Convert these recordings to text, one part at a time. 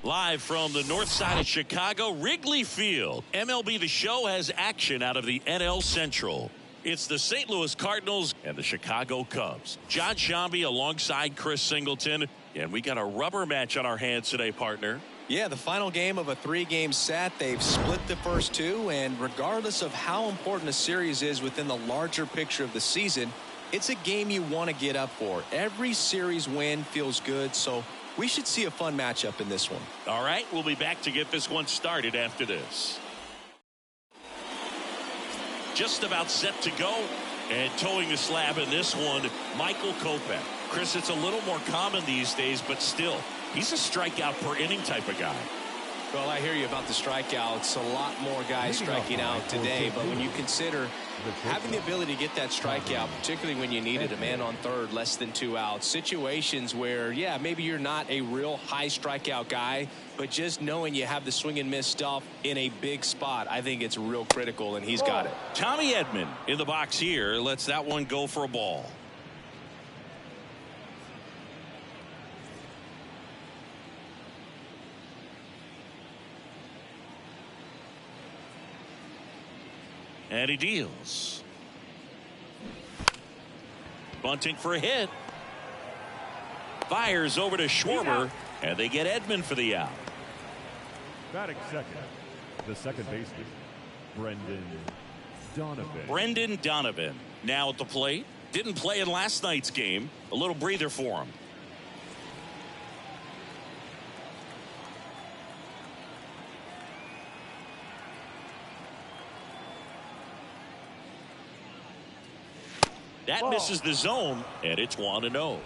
Live from the north side of Chicago, Wrigley Field. MLB The Show has action out of the NL Central. It's the St. Louis Cardinals and the Chicago Cubs. John Shambi alongside Chris Singleton. And we got a rubber match on our hands today, partner. Yeah, the final game of a 3-game set. They've split the first two, and regardless of how important a series is within the larger picture of the season, it's a game you want to get up for. Every series win feels good, so we should see a fun matchup in this one. All right, we'll be back to get this one started after this. Just about set to go, and towing the slab in this one, Michael Kopech. Chris, it's a little more common these days, but still, he's a strikeout per inning type of guy. Well, I hear you about the strikeouts. A lot more guys striking out today, but when you consider having the ability to get that strikeout, particularly when you needed a man on third, less than 2 outs, situations where, yeah, maybe you're not a real high strikeout guy, but just knowing you have the swing and miss stuff in a big spot, I think it's real critical, and he's got it. Tommy Edman in the box here lets that one go for a ball. And he deals. Bunting for a hit. Fires over to Schwarber, and they get Edman for the out. Batting second, the second baseman, Brendan Donovan. Brendan Donovan now at the plate. Didn't play in last night's game. A little breather for him. That misses the zone, and it's 1-0.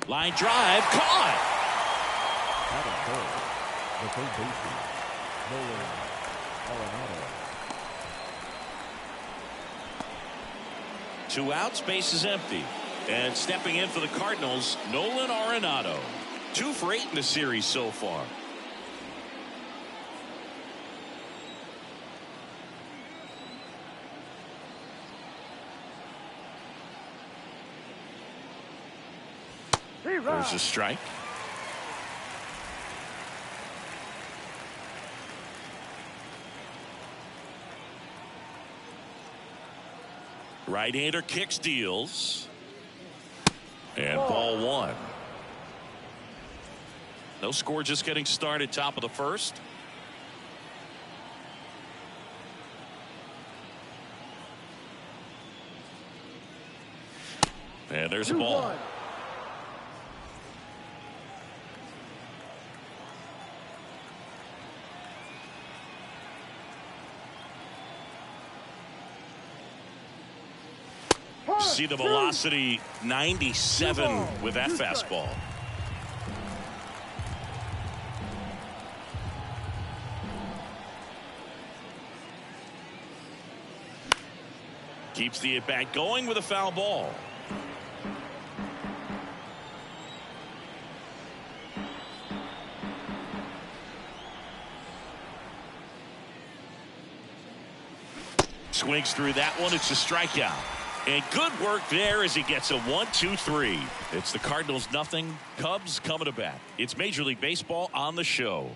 Line drive, caught. Batting third, the third baseman, Nolan Arenado. 2 outs, base is empty. And stepping in for the Cardinals, Nolan Arenado. 2 for 8 in the series so far. There's a strike. Right-hander kicks, deals. And ball 1. No score, just getting started, top of the first. And there's a ball. See the velocity, 97 with that fastball. Keeps the at-bat going with a foul ball. Swings through that one. It's a strikeout. And good work there as he gets a 1-2-3. It's the Cardinals nothing, Cubs coming to bat. It's Major League Baseball on the show.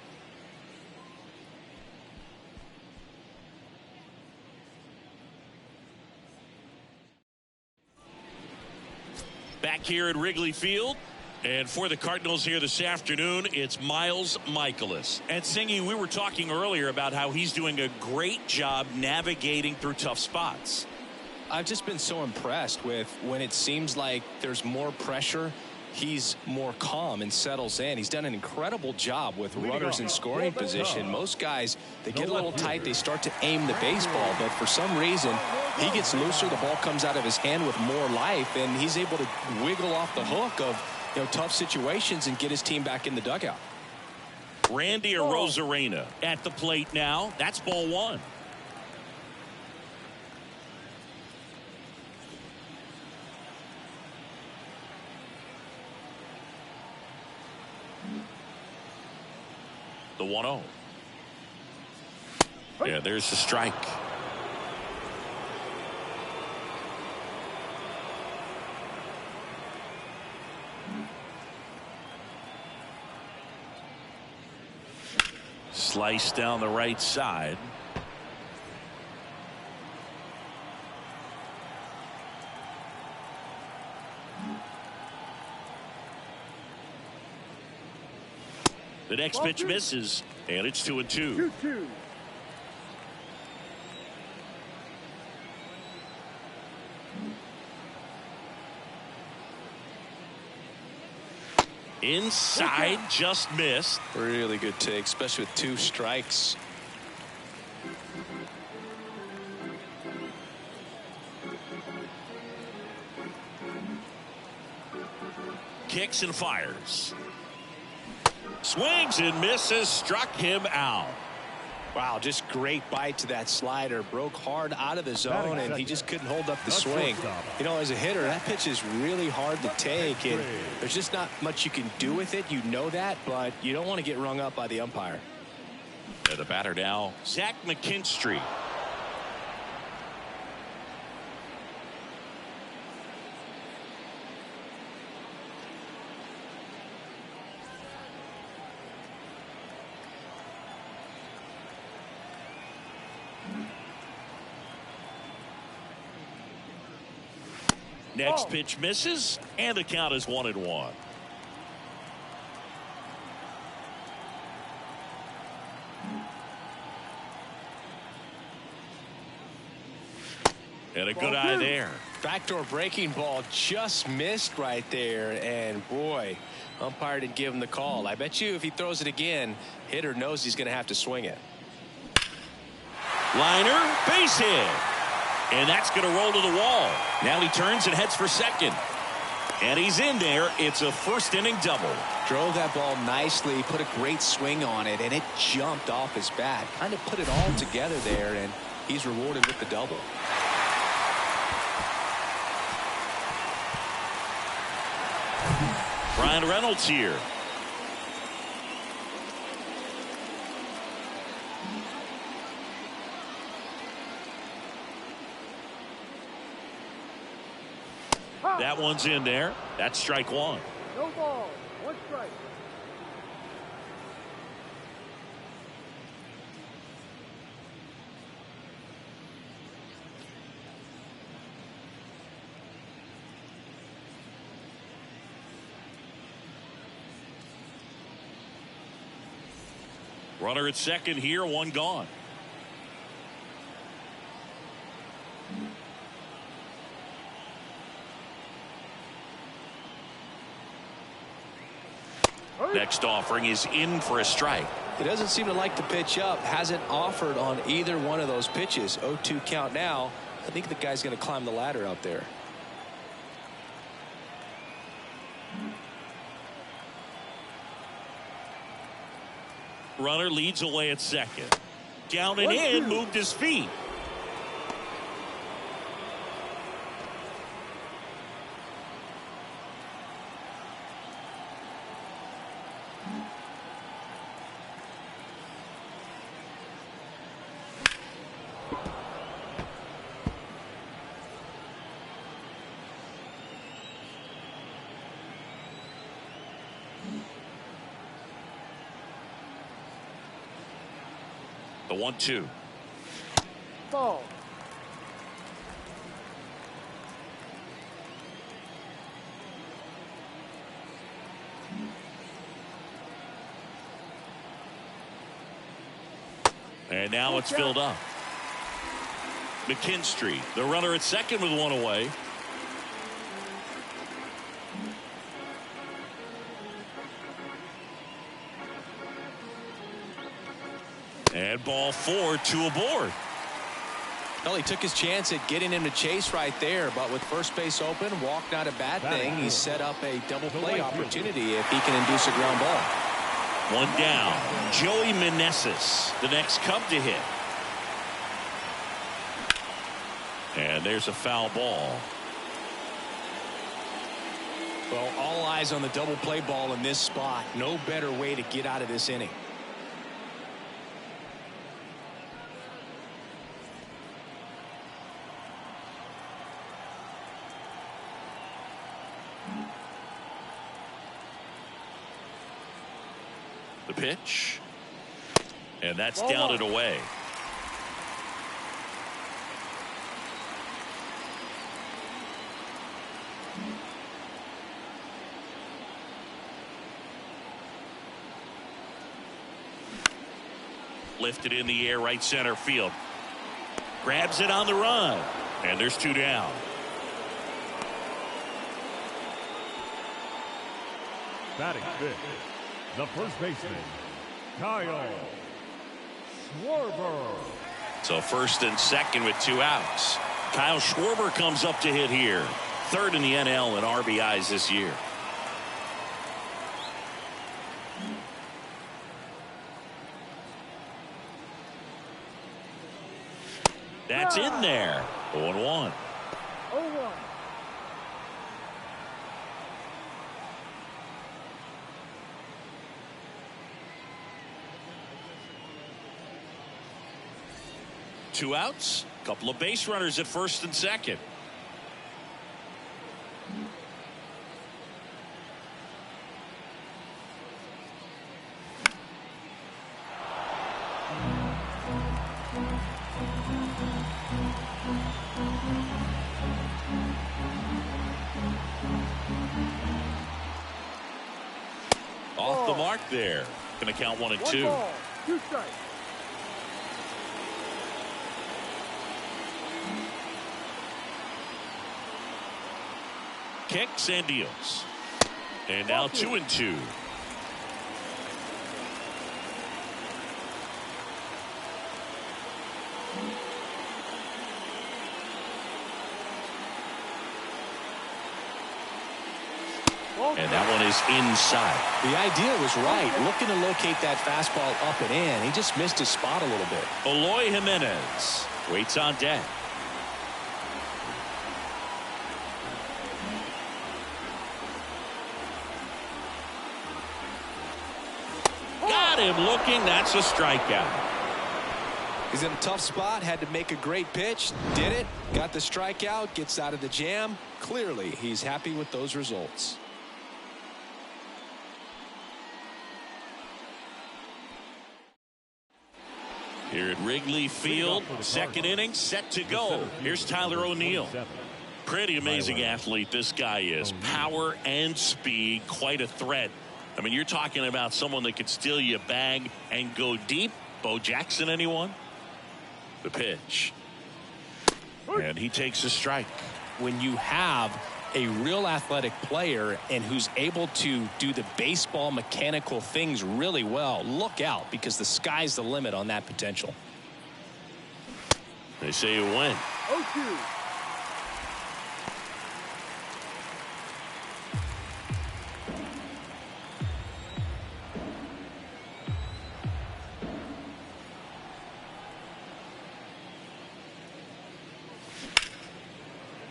Back here at Wrigley Field. And for the Cardinals here this afternoon, it's Miles Mikolas. And Singy, we were talking earlier about how he's doing a great job navigating through tough spots. I've just been so impressed with when it seems like there's more pressure, he's more calm and settles in. He's done an incredible job with runners in scoring position. Most guys, they get a little tight, they start to aim the baseball, but for some reason, he gets looser, the ball comes out of his hand with more life, and he's able to wiggle off the hook of tough situations and get his team back in the dugout. Randy Arozarena at the plate now. That's ball 1. The 1-0. Yeah, there's the strike. Slice down the right side. The next pitch misses, and it's 2-2. 2-2. Inside, just missed. Really good take, especially with 2 strikes. Kicks and fires. Swings and misses, struck him out. Wow, just great bite to that slider. Broke hard out of the zone, and he just couldn't hold up the swing. You know, as a hitter, that pitch is really hard to take, and there's just not much you can do with it. You know that, but you don't want to get rung up by the umpire. The batter now, Zach McKinstry. Next pitch misses, and the count is 1-1. And a good eye there. Backdoor breaking ball just missed right there, and boy, umpire didn't give him the call. I bet you if he throws it again, hitter knows he's going to have to swing it. Liner, base hit. And that's going to roll to the wall. Now he turns and heads for second. And he's in there. It's a first inning double. Drove that ball nicely, put a great swing on it, and it jumped off his bat. Kind of put it all together there, and he's rewarded with the double. Brian Reynolds here. That one's in there. That's strike 1. No ball. 1 strike. Runner at second here, 1 gone. Next offering is in for a strike. He doesn't seem to like to pitch up. Hasn't offered on either one of those pitches. 0-2 count now. I think the guy's going to climb the ladder out there. Runner leads away at second. Down and in, moved his feet. The 1-2. Ball. And now it's filled up. McKinstry, the runner at second with 1 away. And ball 4, 2 aboard. Well, he took his chance at getting him to chase right there, but with first base open, walk not a bad thing. He set up a double play opportunity if he can induce a ground ball. 1 down. Joey Meneses, the next Cub to hit. And there's a foul ball. Well, all eyes on the double play ball in this spot. No better way to get out of this inning. The pitch. And that's down and away. Lifted in the air, right center field. Grabs it on the run. And there's 2 down. Batting fifth, the first baseman, Kyle Schwarber. So first and second with 2 outs. Kyle Schwarber comes up to hit here. 3rd in the NL in RBIs this year. That's in there. 0-1. 0-1. Two outs. Couple of base runners at first and second. Off the mark there. Going to count 1 and 2. 1 ball, 2 strikes. Kicks and deals. And now 2 and 2. And that one is inside. The idea was right. Looking to locate that fastball up and in. He just missed his spot a little bit. Eloy Jimenez waits on deck. Got him looking. That's a strikeout. He's in a tough spot. Had to make a great pitch. Did it. Got the strikeout. Gets out of the jam. Clearly, he's happy with those results. Here at Wrigley Field, second inning set to go. Here's Tyler O'Neill. Pretty amazing athlete this guy is. Power and speed, quite a threat. I mean, you're talking about someone that could steal you a bag and go deep. Bo Jackson, anyone? The pitch. And he takes a strike. When you have a real athletic player and who's able to do the baseball mechanical things really well, look out, because the sky's the limit on that potential. They say you win. 0-2.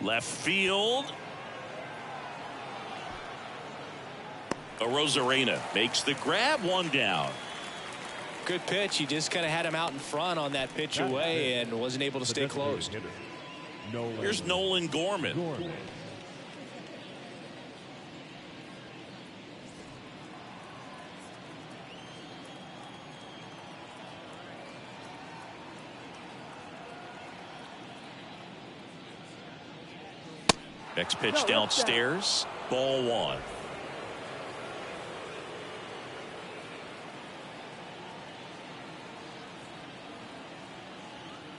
Left field. Arozarena makes the grab, 1 down. Good pitch. He just kind of had him out in front on that pitch away and wasn't able to stay close. Here's Nolan Gorman. Next pitch downstairs. Ball 1.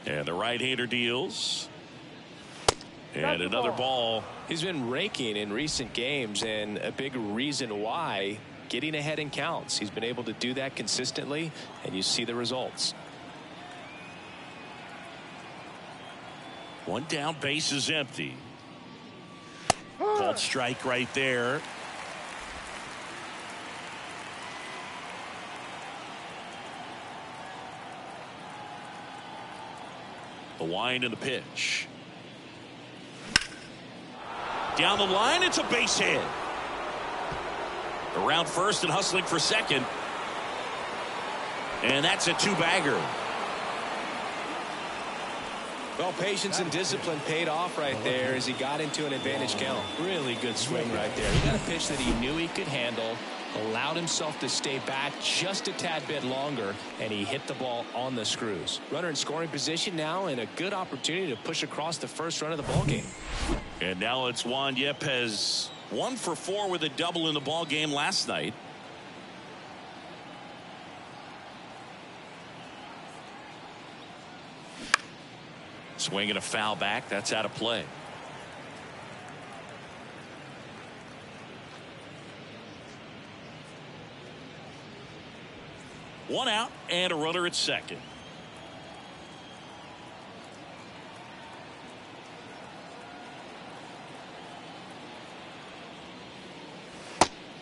And the right-hander deals. And another ball. He's been raking in recent games, and a big reason why, getting ahead in counts. He's been able to do that consistently, and you see the results. 1 down, base is empty. Called strike right there. The wind and the pitch. Down the line, it's a base hit. Around first and hustling for second. And that's a 2-bagger. Well, patience and discipline paid off right there as he got into an advantage count. Really good swing right there. He got a pitch that he knew he could handle. allowed himself to stay back just a tad bit longer, and he hit the ball on the screws. Runner in scoring position now, and a good opportunity to push across the first run of the ball game. And now it's Juan Yepez, 1 for 4 with a double in the ball game last night. Swinging a foul back. That's out of play. One out and a runner at second.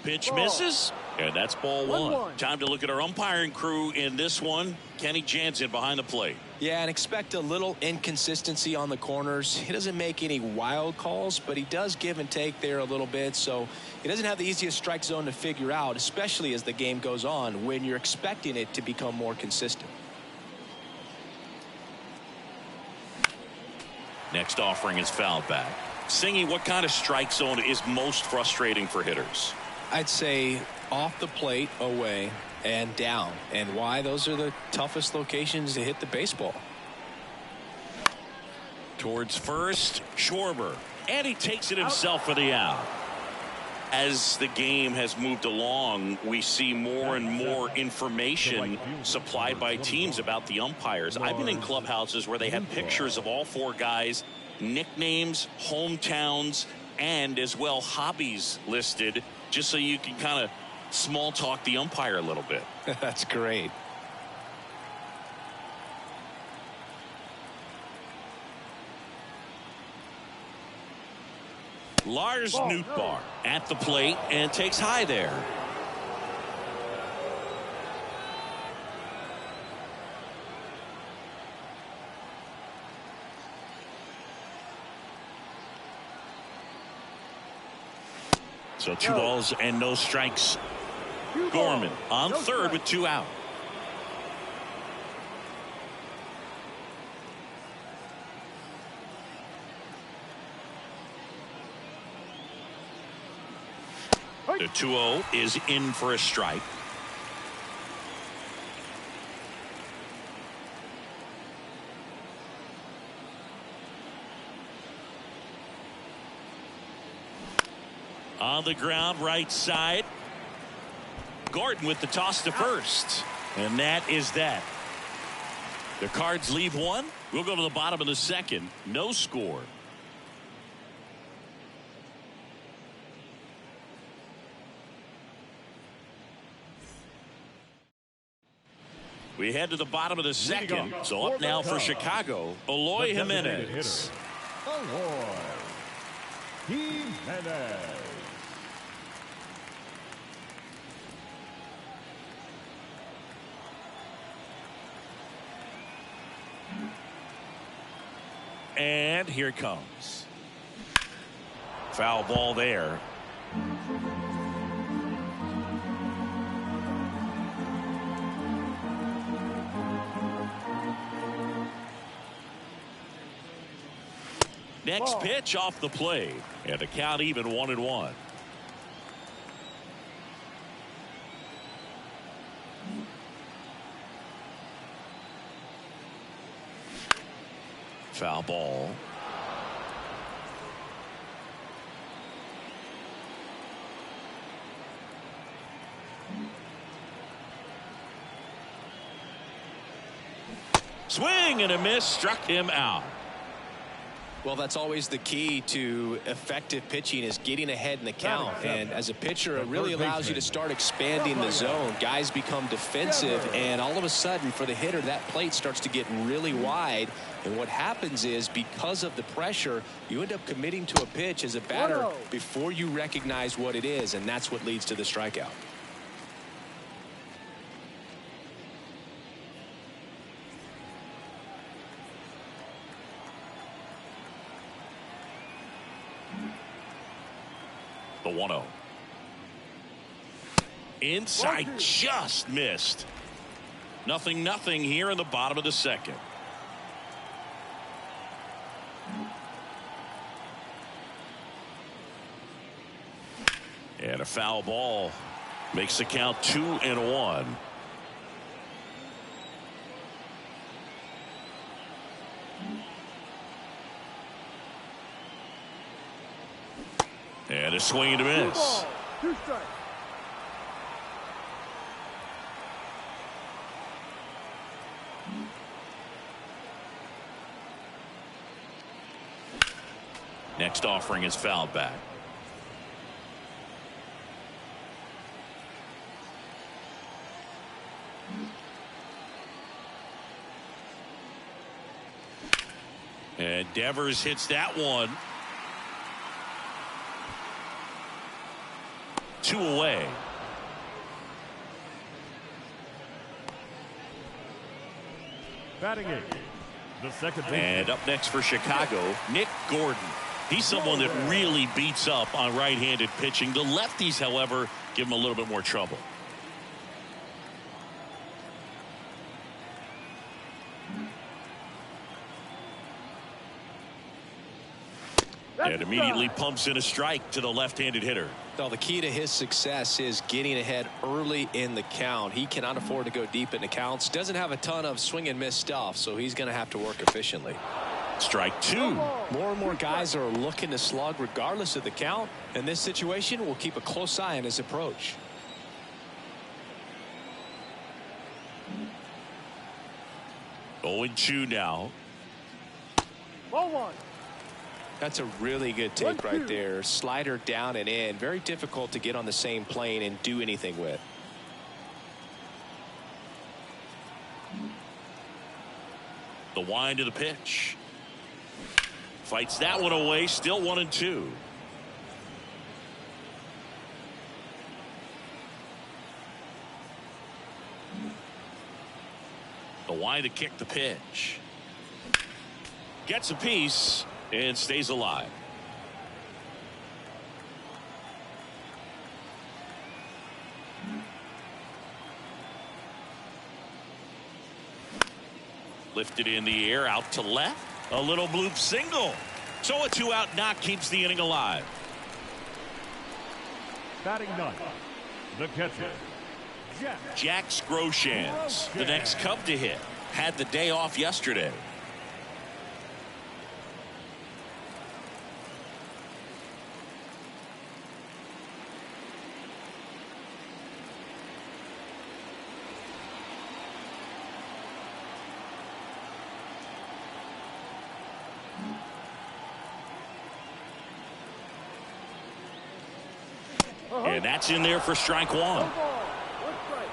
Pitch misses, and that's ball one. Time to look at our umpiring crew in this one. Kenny Jansen behind the plate. Yeah, and expect a little inconsistency on the corners. He doesn't make any wild calls, but he does give and take there a little bit, so he doesn't have the easiest strike zone to figure out, especially as the game goes on when you're expecting it to become more consistent. Next offering is fouled back. Singy, what kind of strike zone is most frustrating for hitters? I'd say off the plate, away, and down. And why? Those are the toughest locations to hit the baseball. Towards first, Schwarber. And he takes it himself for the out. As the game has moved along, we see more and more information supplied by teams about the umpires. I've been in clubhouses where they have pictures of all 4 guys, nicknames, hometowns, and as well hobbies listed, just so you can kind of small talk the umpire a little bit. That's great. Lars Nootbaar at the plate and takes high there. So 2 balls and no strikes. Gorman on third with 2 out. The 2-0 is in for a strike. On the ground, right side. Gordon with the toss to first. And that is that. The Cards leave 1. We'll go to the bottom of the second. No score. We head to the bottom of the second. So up now for Chicago, Eloy Jimenez. Eloy Jimenez. And here it comes. Foul ball there. Next pitch off the plate, and the count even 1-1. Foul ball. Swing and a miss, struck him out. Well, that's always the key to effective pitching, is getting ahead in the count. And as a pitcher, it really allows you to start expanding the zone. Guys become defensive, and all of a sudden, for the hitter, that plate starts to get really wide. And what happens is, because of the pressure, you end up committing to a pitch as a batter before you recognize what it is, and that's what leads to the strikeout. The 1-0. Inside, just missed. 0-0 here in the bottom of the second. And a foul ball. Makes the count 2-1. And a swing and a miss. 2 strikes. Next offering is fouled back. And Devers hits that one. 2 away. Batting 8, the second baseman. And up next for Chicago, Nick Gordon. He's someone that really beats up on right-handed pitching. The lefties, however, give him a little bit more trouble. And immediately pumps in a strike to the left-handed hitter. Well, the key to his success is getting ahead early in the count. He cannot afford to go deep in the counts. Doesn't have a ton of swing and miss stuff, so he's going to have to work efficiently. Strike 2. More and more guys are looking to slug regardless of the count. In this situation, we'll keep a close eye on his approach. Oh, 0-2 now. Ball 1. That's a really good take right there. Slider down and in. Very difficult to get on the same plane and do anything with. The wind of the pitch. Fights that one away. Still 1-2. The wind to kick the pitch. Gets a piece and stays alive. Lifted in the air out to left. A little bloop single. So a 2-out knock keeps the inning alive. Batting 9, the catcher, Jack Groshans, the next Cub to hit. Had the day off yesterday. And that's in there for strike 1. 1 strike.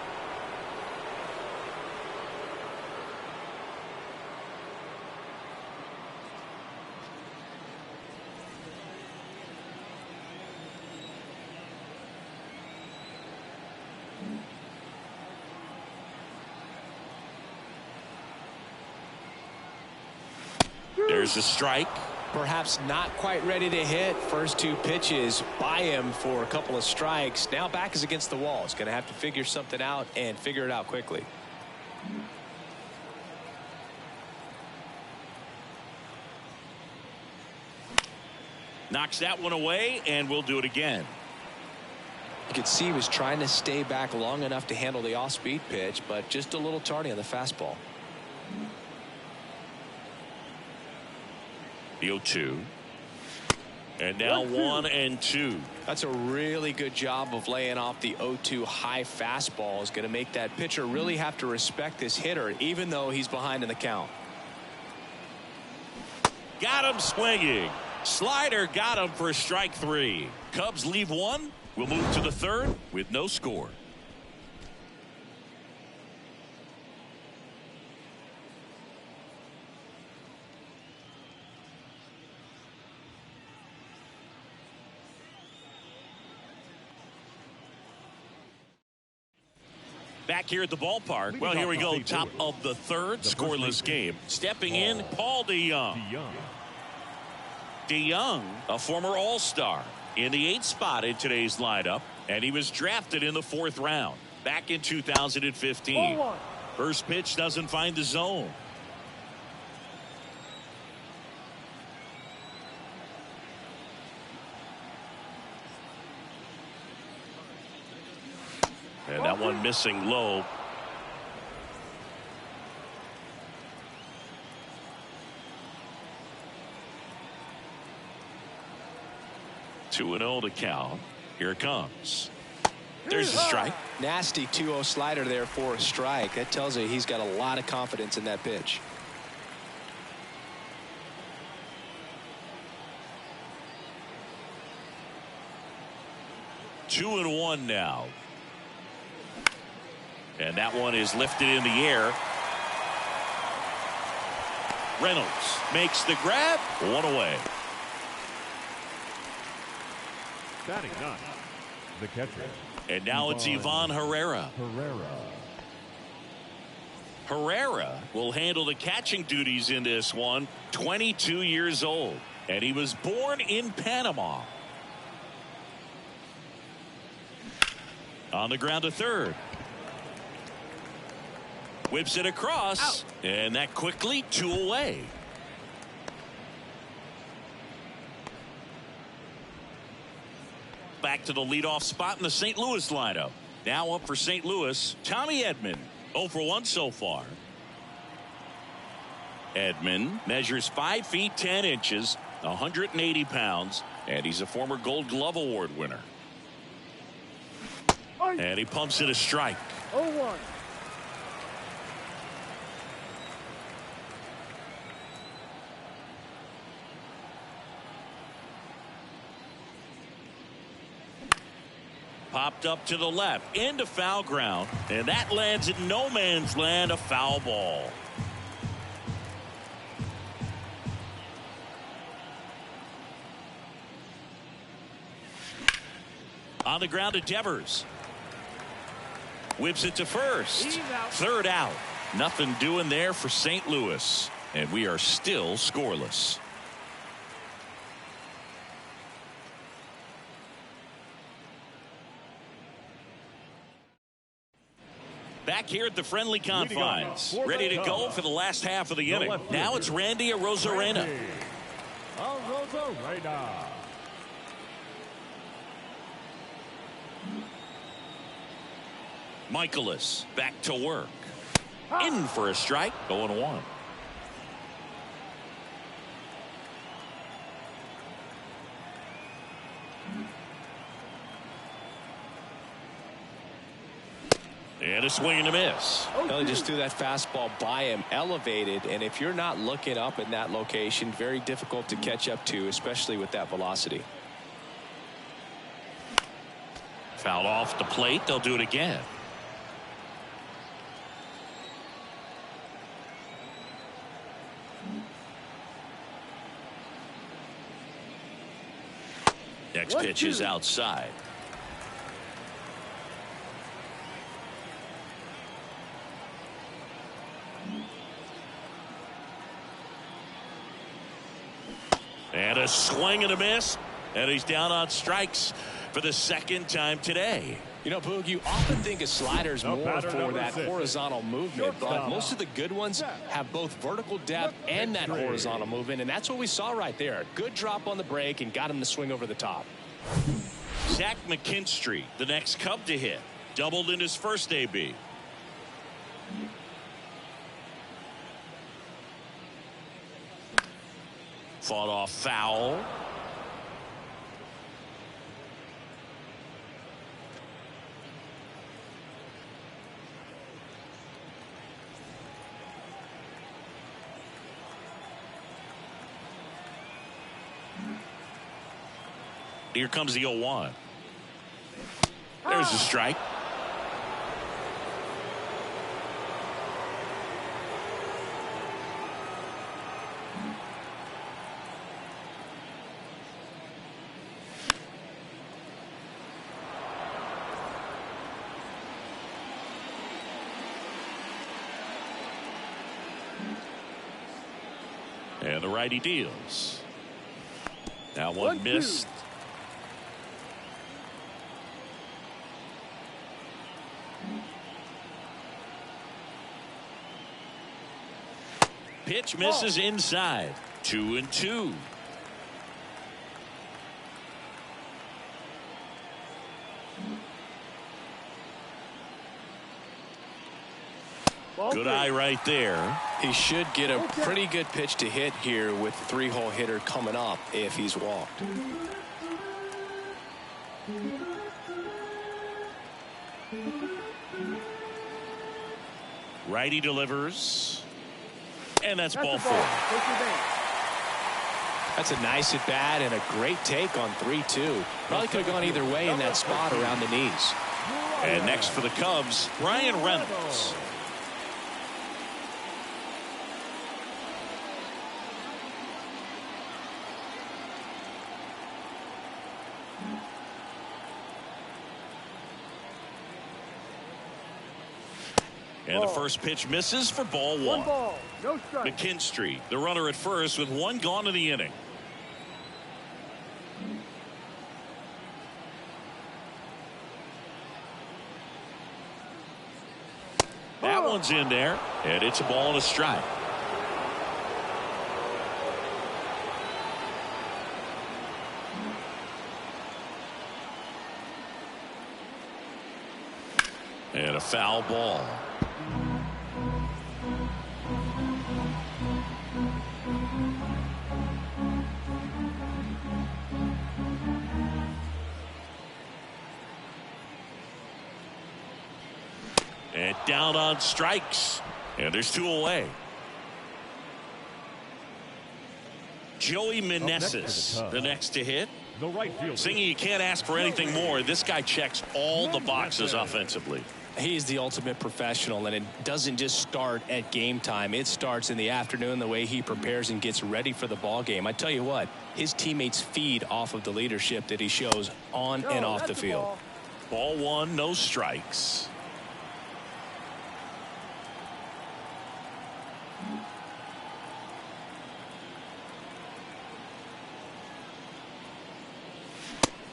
There's a strike. Perhaps not quite ready to hit. First 2 pitches by him for a couple of strikes. Now back is against the wall. He's going to have to figure something out and figure it out quickly. Knocks that one away, and we'll do it again. You could see he was trying to stay back long enough to handle the off-speed pitch, but just a little tardy on the fastball. The 0-2. And now 1-2. That's a really good job of laying off the 0-2 high fastball. Is going to make that pitcher really have to respect this hitter, even though he's behind in the count. Got him swinging. Slider got him for strike 3. Cubs leave 1. We'll move to the 3rd with no score. Back here at the ballpark. Well, here we go. Top of the 3rd, scoreless game. Stepping in, Paul DeYoung. DeYoung, a former All-Star, in the 8th spot in today's lineup, and he was drafted in the 4th round back in 2015. First pitch doesn't find the zone. one missing low. Two and 0 to count. Here it comes. There's a strike. Nasty 2-0 slider there for a strike. That tells you he's got a lot of confidence in that pitch. Two and 1 now. And that one is lifted in the air. Reynolds makes the grab. One away. Batting 9, the catcher. And now it's Ivan Herrera. Herrera will handle the catching duties in this one. 22 years old. And he was born in Panama. On the ground to third. Whips it across. Out. And that quickly 2 away. Back to the leadoff spot in the St. Louis lineup. Now up for St. Louis, Tommy Edman. 0 for 1 so far. Edman measures 5 feet 10 inches, 180 pounds, and he's a former Gold Glove Award winner. And he pumps it a strike. 0-1. Popped up to the left into foul ground, and that lands in no man's land, a foul ball. On the ground to Devers. Whips it to first. Third out. Nothing doing there for St. Louis, and we are still scoreless. Back here at the friendly confines, ready to go for the last half of the inning. Now it's Randy Arozarena. Michaelis back to work. In for a strike. 0-1. And a swing and a miss. Well, he just threw that fastball by him, elevated, and if you're not looking up in that location, very difficult to catch up to, especially with that velocity. Foul off the plate. They'll do it again. Next pitch is outside. And a swing and a miss, and he's down on strikes for the second time today. You know, Boog, you often think a slider's more for that horizontal movement, but most of the good ones have both vertical depth and that horizontal movement, and that's what we saw right there. Good drop on the break and got him to swing over the top. Zach McKinstry, the next Cub to hit, doubled in his first AB. Fought off foul. Here comes the 0-1. There's a strike. And the righty deals. Now one missed. Pitch misses inside. 2-2. Good eye right there. He should get a pretty good pitch to hit here with the 3-hole hitter coming up if he's walked. Righty delivers. And that's ball 4. That's a nice at bat and a great take on 3-2. Probably could have gone either way in that spot around the knees. And next for the Cubs, Brian Reynolds. And the first pitch misses for ball 1. 1 ball, no strike. McKinstry, the runner at first with 1 gone in the inning. That one's in there, and it's a ball and a strike. And a foul ball. And down on strikes. And there's 2 away. Joey Meneses, the next to hit. The right field. Singing, you can't ask for anything more. This guy checks all the boxes offensively. He's the ultimate professional, and it doesn't just start at game time. It starts in the afternoon, the way he prepares and gets ready for the ball game. I tell you what, his teammates feed off of the leadership that he shows on and off the field. Ball 1, no strikes.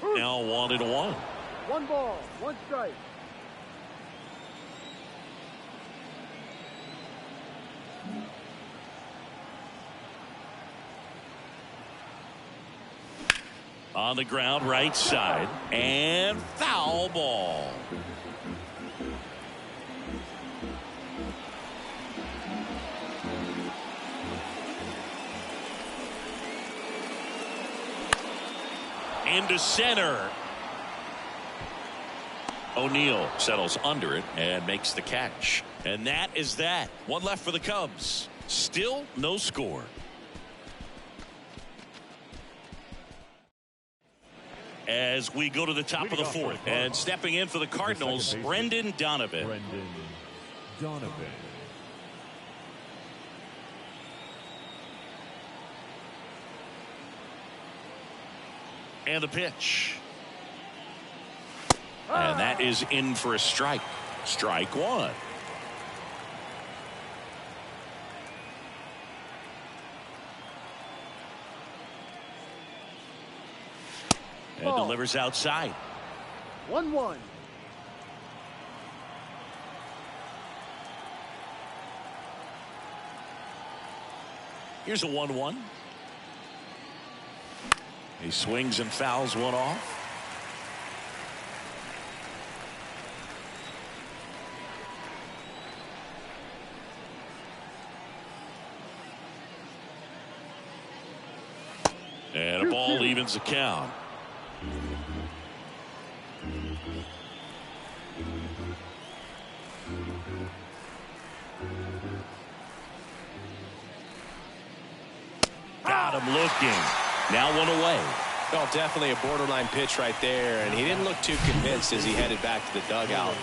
Now 1-1. 1 ball, 1 strike. On the ground, right side, and foul ball. Into center. O'Neill settles under it and makes the catch. And that is that. 1 left for the Cubs. Still no score. As we go to the top of the 4th. And stepping in for the Cardinals, Brendan Donovan. Brendan Donovan. And the pitch. And that is in for a strike. Strike 1. And delivers outside. 1-1. Here's a 1-1. He swings and fouls one off. And a ball evens the count. Got him looking. Now 1 away. Well, definitely a borderline pitch right there, and he didn't look too convinced as he headed back to the dugout.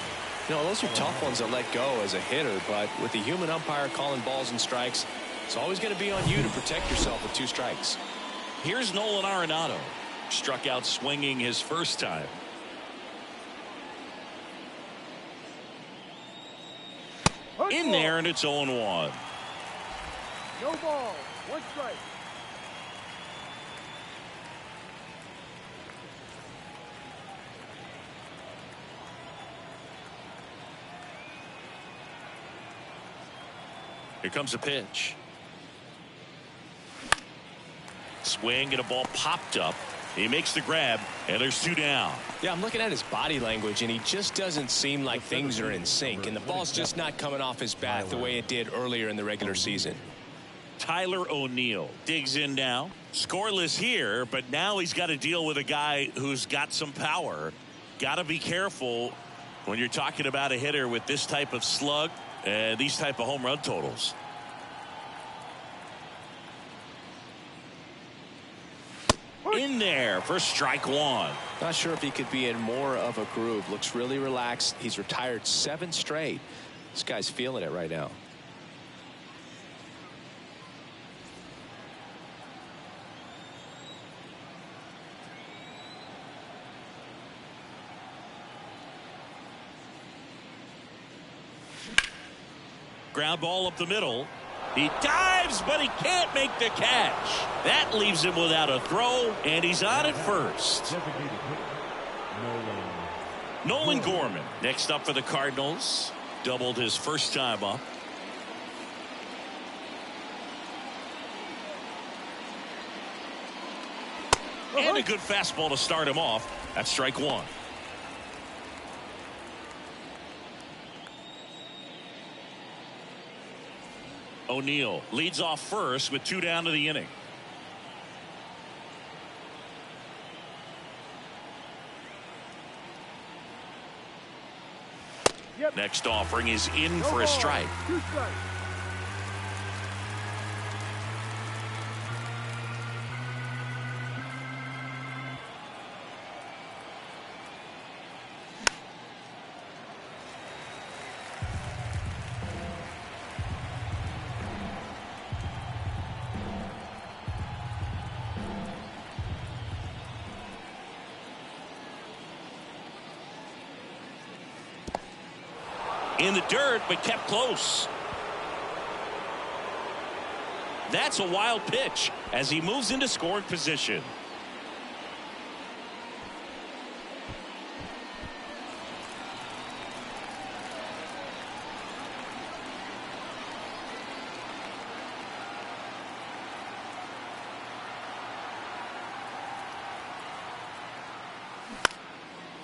You know, those are tough ones to let go as a hitter, but with the human umpire calling balls and strikes, it's always going to be on you to protect yourself with 2 strikes. Here's Nolan Arenado. Struck out swinging his first time. In there, and it's 0-1. No ball, 1 strike. Here comes a pitch. Swing and a ball popped up. He makes the grab, and there's 2 down. Yeah, I'm looking at his body language, and he just doesn't seem like things are in sync, and the ball's just not coming off his bat the way it did earlier in the regular season. Tyler O'Neill digs in now. Scoreless here, but now he's got to deal with a guy who's got some power. Got to be careful when you're talking about a hitter with this type of slug and these type of home run totals. In there for strike 1. Not sure if he could be in more of a groove. Looks really relaxed. He's retired 7 straight. This guy's feeling it right now. Ground ball up the middle. He dives, but he can't make the catch. That leaves him without a throw, and he's on at first. Nolan Gorman next up for the Cardinals. Doubled his first time up. And a good fastball to start him off. That's strike 1. O'Neill leads off first with 2 down to the inning. Next offering is in for a strike. 2 strikes. In the dirt, but kept close. That's a wild pitch as he moves into scoring position.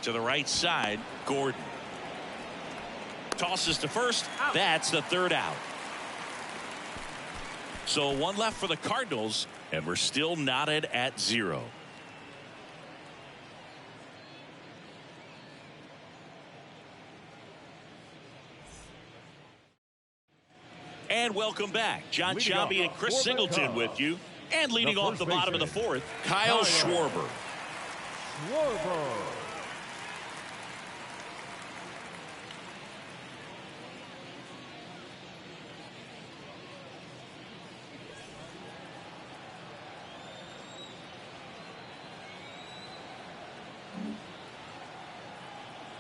To the right side, Gordon. Tosses to first. That's the 3rd out. So 1 left for the Cardinals, and we're still knotted at 0. And welcome back. John Sciambi and Chris Singleton with you. And leading off the bottom of the 4th, Kyle Schwarber.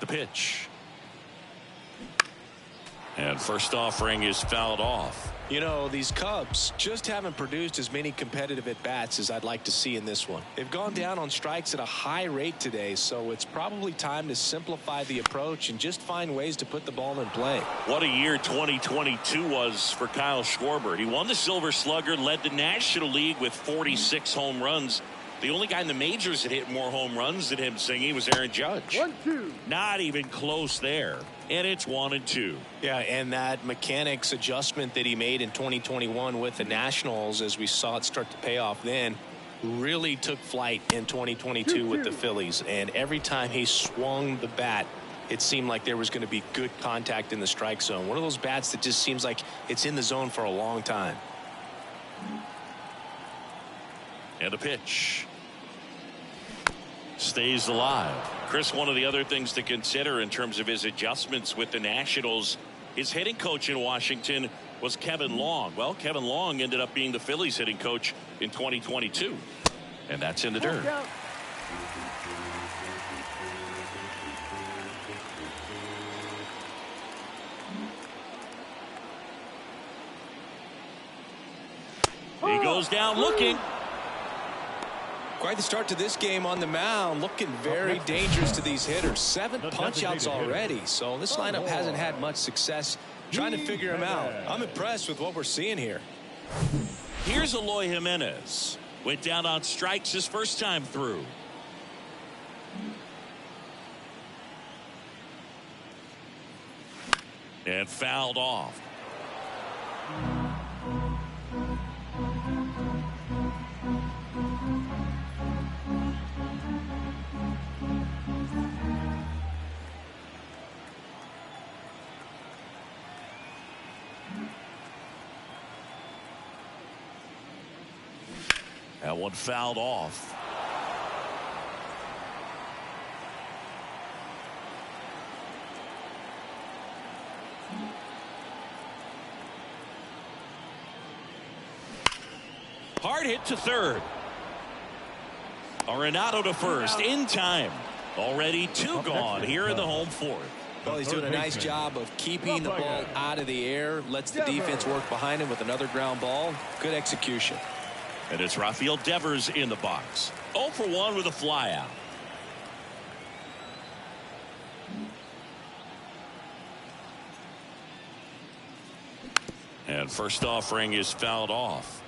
The pitch. And first offering is fouled off. You know, these Cubs just haven't produced as many competitive at-bats as I'd like to see in this one. They've gone down on strikes at a high rate today, so it's probably time to simplify the approach and just find ways to put the ball in play. What a year 2022 was for Kyle Schwarber. He won the Silver Slugger, led the National League with 46 home runs. The only guy in the majors that hit more home runs than him, Singy, was Aaron Judge. 1-2. Not even close there. And it's 1-2. Yeah, and that mechanics adjustment that he made in 2021 with the Nationals, as we saw it start to pay off then, really took flight in 2022 with the Phillies. And every time he swung the bat, it seemed like there was going to be good contact in the strike zone. One of those bats that just seems like it's in the zone for a long time. And a pitch. Stays alive. Chris, one of the other things to consider in terms of his adjustments with the Nationals, his hitting coach in Washington was Kevin Long. Well, Kevin Long ended up being the Phillies hitting coach in 2022. And that's in the dirt. He goes down looking. Quite the start to this game on the mound, looking very dangerous to these hitters. 7 punch-outs already, so this lineup hasn't had much success trying to figure him out. I'm impressed with what we're seeing here. Here's Eloy Jimenez. Went down on strikes his first time through. And fouled off. That one fouled off. Hard hit to third. Arenado to first in time. Already two gone here in the home fourth. Well, he's doing a nice job of keeping the ball out of the air. Lets the defense work behind him with another ground ball. Good execution. And it's Rafael Devers in the box. 0 for 1 with a flyout. And first offering is fouled off.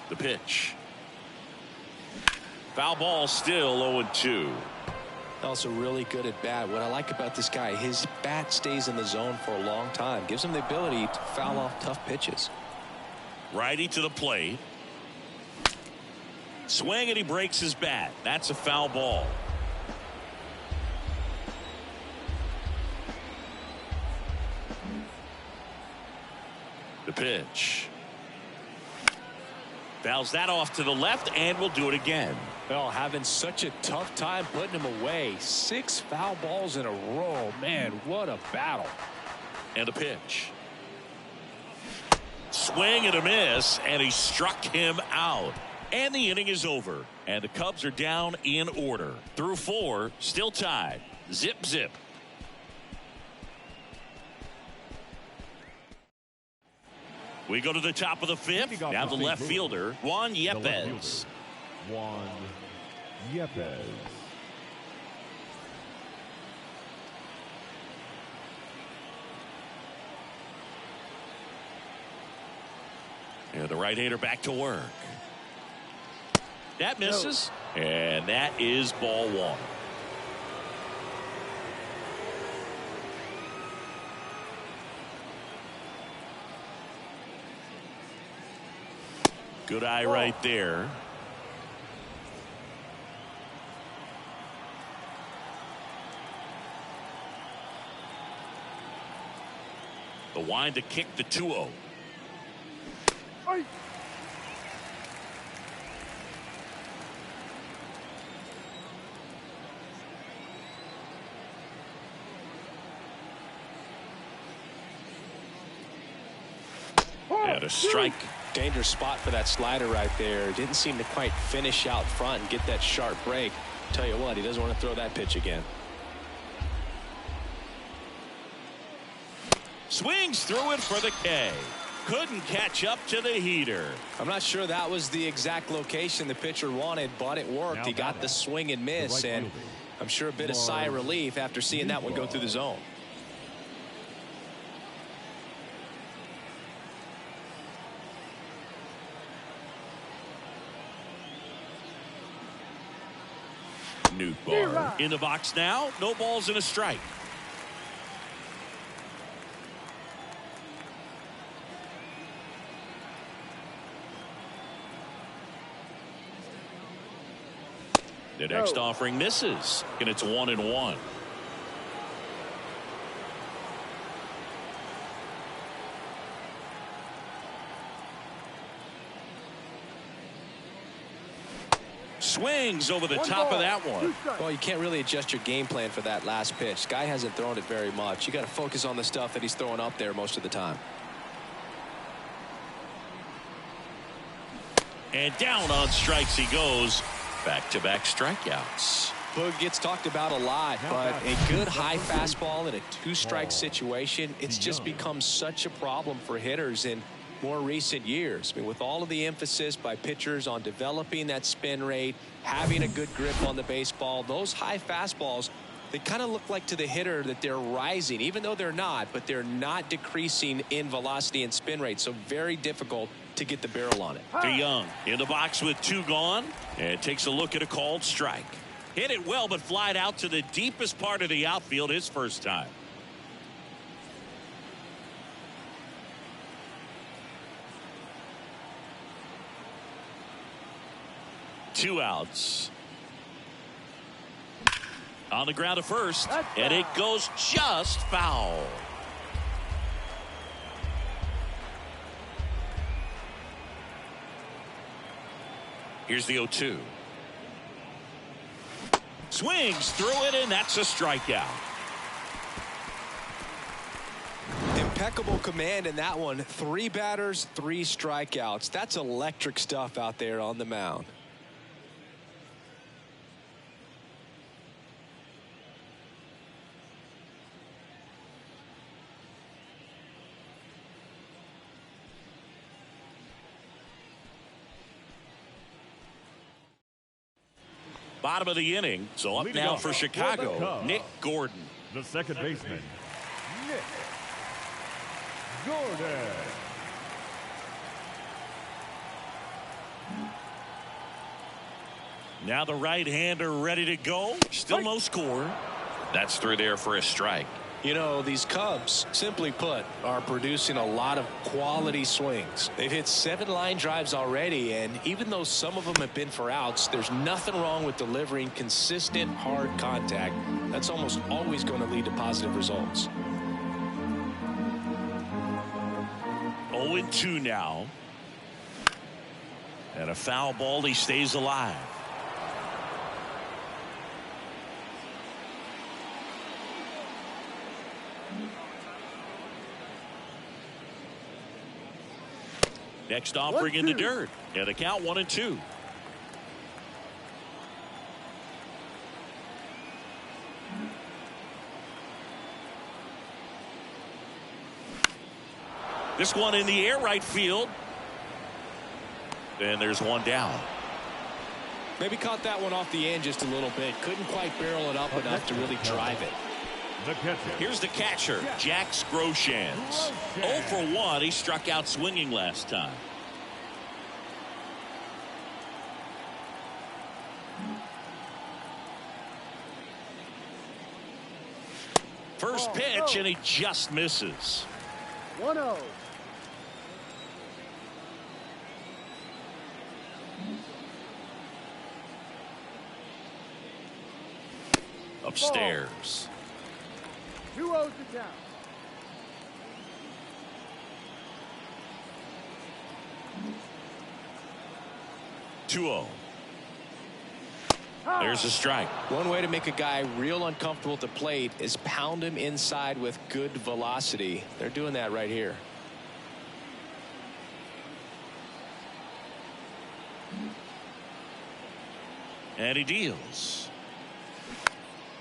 The pitch. Foul ball, still 0-2. Also really good at bat. What I like about this guy, his bat stays in the zone for a long time. Gives him the ability to foul off tough pitches. Righty to the plate. Swing and he breaks his bat. That's a foul ball. The pitch. Fouls that off to the left and will do it again. Well, having such a tough time putting him away. 6 foul balls in a row. Man, what a battle. And a pitch. Swing and a miss, and he struck him out. And the inning is over. And the Cubs are down in order. Through 4, still tied. Zip, zip. We go to the top of the 5th. Now the left fielder, Juan Yepez. Juan Yepez. And the right-hander back to work. That misses. And that is ball 1. Good eye right there. The wind to kick the 2-0. And a strike. Dangerous spot for that slider right there. Didn't seem to quite finish out front and get that sharp break. Tell you what, he doesn't want to throw that pitch again. Swings through it for the K. Couldn't catch up to the heater. I'm not sure that was the exact location the pitcher wanted, but it worked. He got the swing and miss, and I'm sure a bit of sigh of relief after seeing that one go through the zone. Nootbaar in the box now. No balls and a strike. The next offering misses, and it's 1-1. Swings over the top of that one. Well, you can't really adjust your game plan for that last pitch. Guy hasn't thrown it very much. You got to focus on the stuff that he's throwing up there most of the time. And down on strikes he goes. Back-to-back strikeouts. Boog gets talked about a lot, but a good high fastball in a two-strike situation, it's just become such a problem for hitters in more recent years. I mean, with all of the emphasis by pitchers on developing that spin rate, having a good grip on the baseball, those high fastballs, they kind of look like to the hitter that they're rising, even though they're not, but they're not decreasing in velocity and spin rate. So very difficult to get the barrel on it. DeYoung in the box with 2 gone and takes a look at a called strike. Hit it well, but flied out to the deepest part of the outfield his first time. Two outs. On the ground to first, and it goes just foul. Here's the 0-2. Swings through it, and that's a strikeout. Impeccable command in that one. 3 batters, 3 strikeouts. That's electric stuff out there on the mound. Bottom of the inning, so up now for Chicago, Nick Gordon. The second baseman, Nick Gordon. Now the right-hander ready to go. Still no score. That's through there for a strike. You know, these Cubs, simply put, are producing a lot of quality swings. They've hit 7 line drives already, and even though some of them have been for outs, there's nothing wrong with delivering consistent, hard contact. That's almost always going to lead to positive results. 0-2 now. And a foul ball, he stays alive. Next offering in the dirt. And the count 1-2. This one in the air, right field. And there's one down. Maybe caught that one off the end just a little bit. Couldn't quite barrel it up enough to really drive it. Here's the catcher, Jack Groshans. 0 for 1. He struck out swinging last time. First pitch, and he just misses. 1-0. Upstairs. 2-0 to count. Two-0. There's a strike. One way to make a guy real uncomfortable at the plate is pound him inside with good velocity. They're doing that right here. And he deals.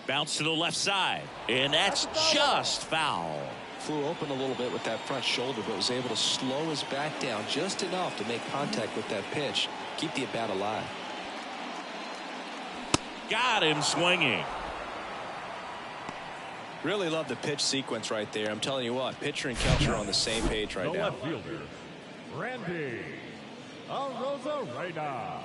Bounce to the left side. And that's just foul. Flew open a little bit with that front shoulder, but was able to slow his back down just enough to make contact with that pitch. Keep the at-bat alive. Got him swinging. Really love the pitch sequence right there. I'm telling you what, pitcher and catcher are on the same page right now. Left fielder, Randy Arozarena.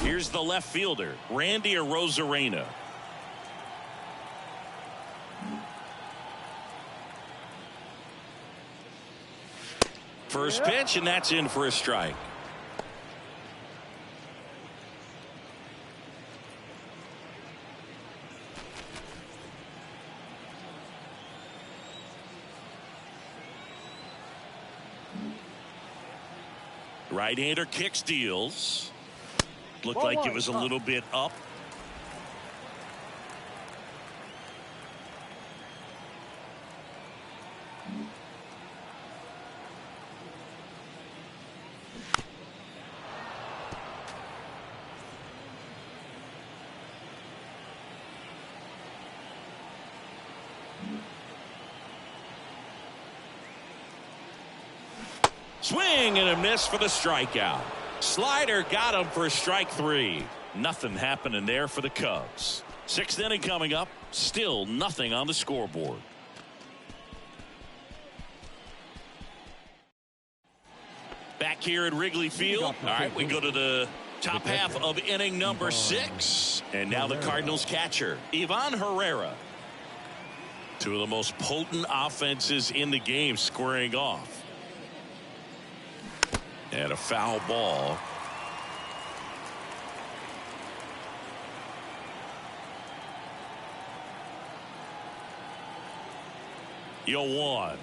Here's the left fielder, Randy Arozarena. First pitch, and that's in for a strike. Right-hander kicks, deals. Looked like it was a little bit up. Swing and a miss for the strikeout. Slider got him for strike 3. Nothing happening there for the Cubs. 6th inning coming up. Still nothing on the scoreboard. Back here at Wrigley Field. All right, we go to the top half of inning number 6. And now the Cardinals catcher, Ivan Herrera. Two of the most potent offenses in the game squaring off. And a foul ball. Yo, 1.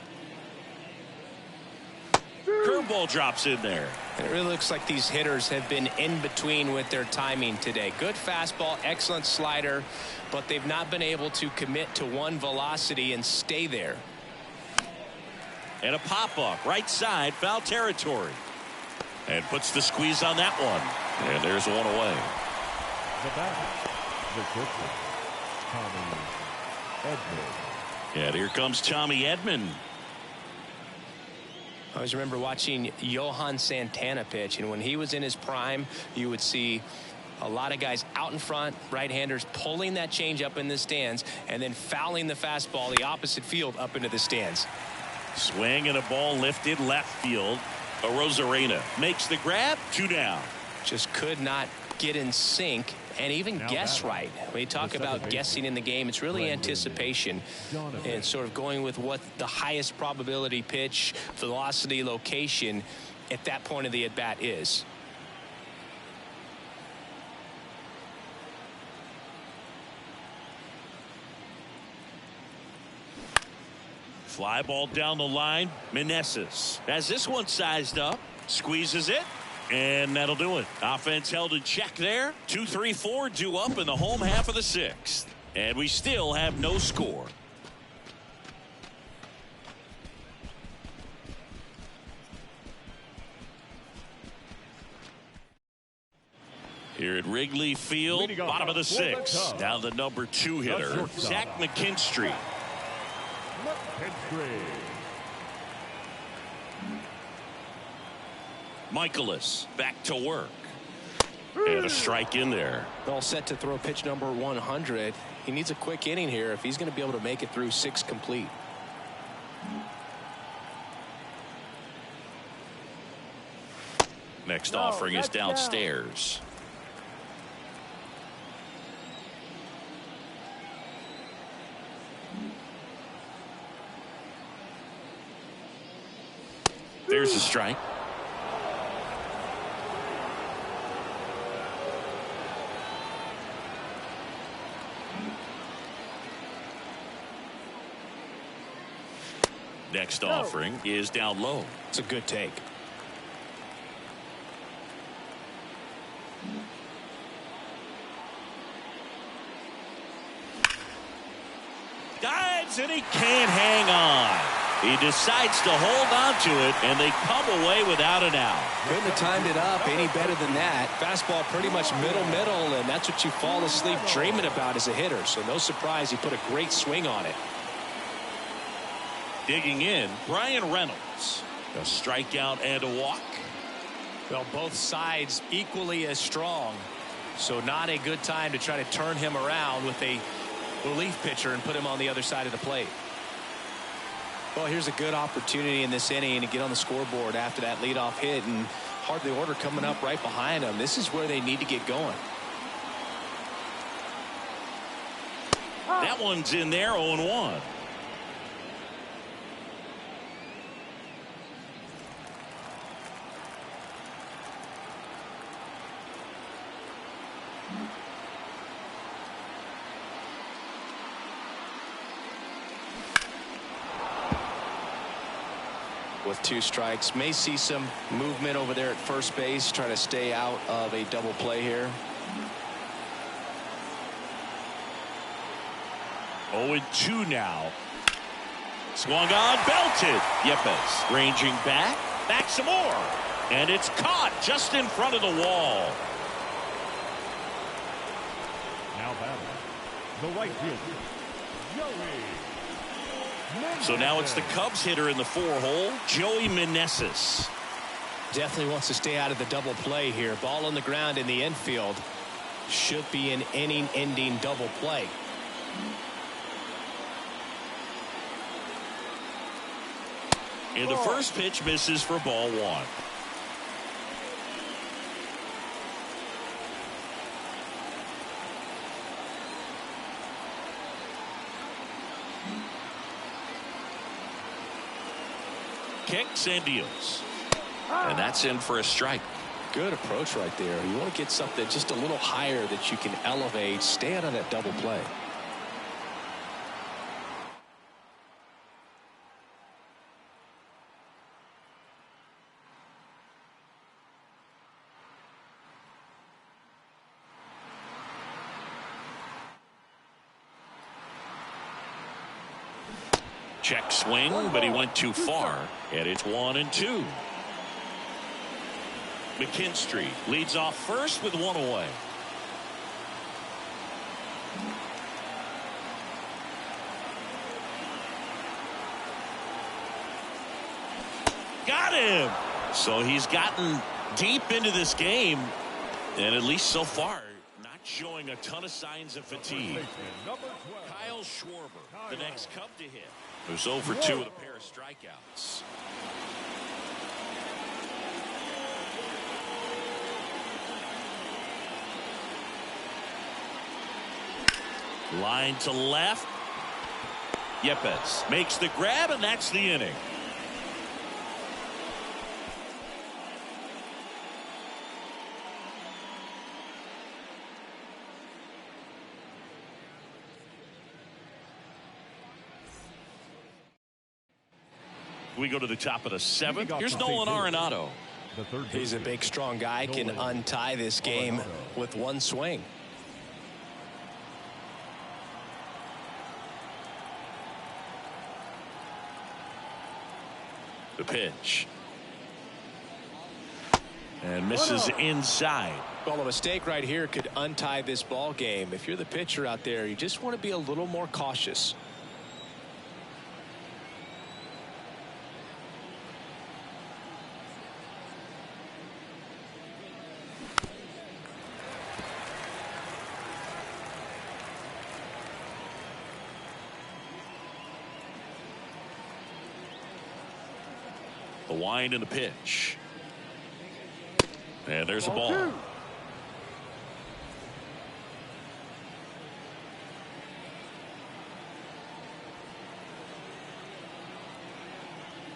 Curveball drops in there. It really looks like these hitters have been in between with their timing today. Good fastball, excellent slider, but they've not been able to commit to one velocity and stay there. And a pop-up, right side, foul territory. And puts the squeeze on that one. And there's one away. The batter, the pitcher, Tommy Edman. And here comes Tommy Edman. I always remember watching Johan Santana pitch, and when he was in his prime, you would see a lot of guys out in front, right-handers pulling that change up in the stands and then fouling the fastball the opposite field up into the stands. Swing and a ball lifted left field. Arozarena makes the grab. 2 down. Just could not get in sync and even guess right. When you talk about guessing in the game, it's really anticipation and sort of going with what the highest probability pitch, velocity, location at that point of the at-bat is. Fly ball down the line. Meneses has this one sized up. Squeezes it. And that'll do it. Offense held in check there. 2, 3, 4 due up in the home half of the 6th. And we still have no score. Here at Wrigley Field, bottom of the 6th. Now the number 2 hitter, Zach McKinstry. Michaelis back to work. And a strike in there. All set to throw pitch number 100. He needs a quick inning here if he's going to be able to make it through 6 complete. Next offering is downstairs. There's a strike. Next offering is down low. It's a good take. Dives and he can't hang on. He decides to hold on to it, and they come away without an out. Couldn't have timed it up any better than that. Fastball pretty much middle, and that's what you fall asleep dreaming about as a hitter. So no surprise he put a great swing on it. Digging in, Brian Reynolds. A strikeout and a walk. Well, both sides equally as strong. So not a good time to try to turn him around with a relief pitcher and put him on the other side of the plate. Well, here's a good opportunity in this inning to get on the scoreboard after that leadoff hit, and hardly order coming up right behind them. This is where they need to get going. That one's in there, 0-1. With 2 strikes, may see some movement over there at first base, try to stay out of a double play here. 0-2 now. Swung on, belted. Yepes ranging back some more, and it's caught just in front of the wall. Now batting, the right fielder, Joey. So now it's the Cubs hitter in the 4-hole, Joey Meneses. Definitely wants to stay out of the double play here. Ball on the ground in the infield. Should be an inning-ending double play. And the first pitch misses for ball one. Kicks and deals. And that's in for a strike. Good approach right there. You want to get something just a little higher that you can elevate. Stay out of that double play. Check swing, but he went too far. And it's 1-2. McKinstry leads off first with one away. Got him. So he's gotten deep into this game, and at least so far not showing a ton of signs of fatigue. Kyle Schwarber, the next Cub to hit, who's 0 for 2 with a pair of strikeouts. Line to left. Yepes makes the grab, and that's the inning. We go to the top of the 7th. Here's Nolan Arenado. He's a big, strong guy. Can untie this game with one swing. The pitch. And misses inside. Well, a mistake right here could untie this ball game. If you're the pitcher out there, you just want to be a little more cautious. The wind and the pitch. And there's a ball.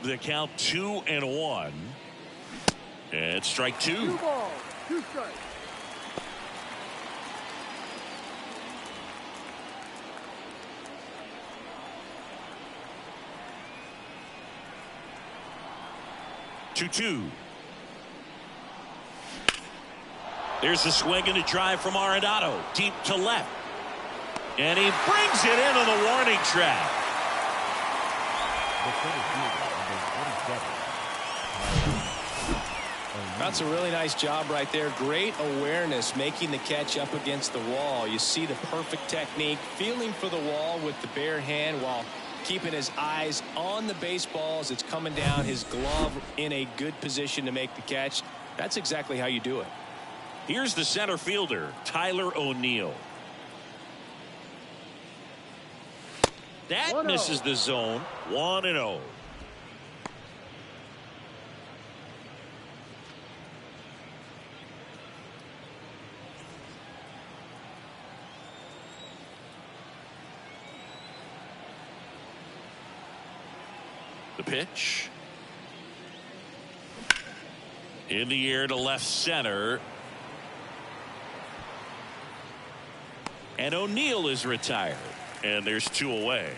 The count 2-1. And strike 2. 2 balls, 2 strikes. Two. There's the swing and a drive from Arenado deep to left, and he brings it in on the warning track. That's a really nice job right there. Great awareness, making the catch up against the wall. You see the perfect technique, feeling for the wall with the bare hand while keeping his eyes on the baseball as it's coming down, his glove in a good position to make the catch. That's exactly how you do it. Here's the center fielder, Tyler O'Neill. That misses the zone. 1-0. The pitch. In the air to left center. And O'Neill is retired. And there's 2 away.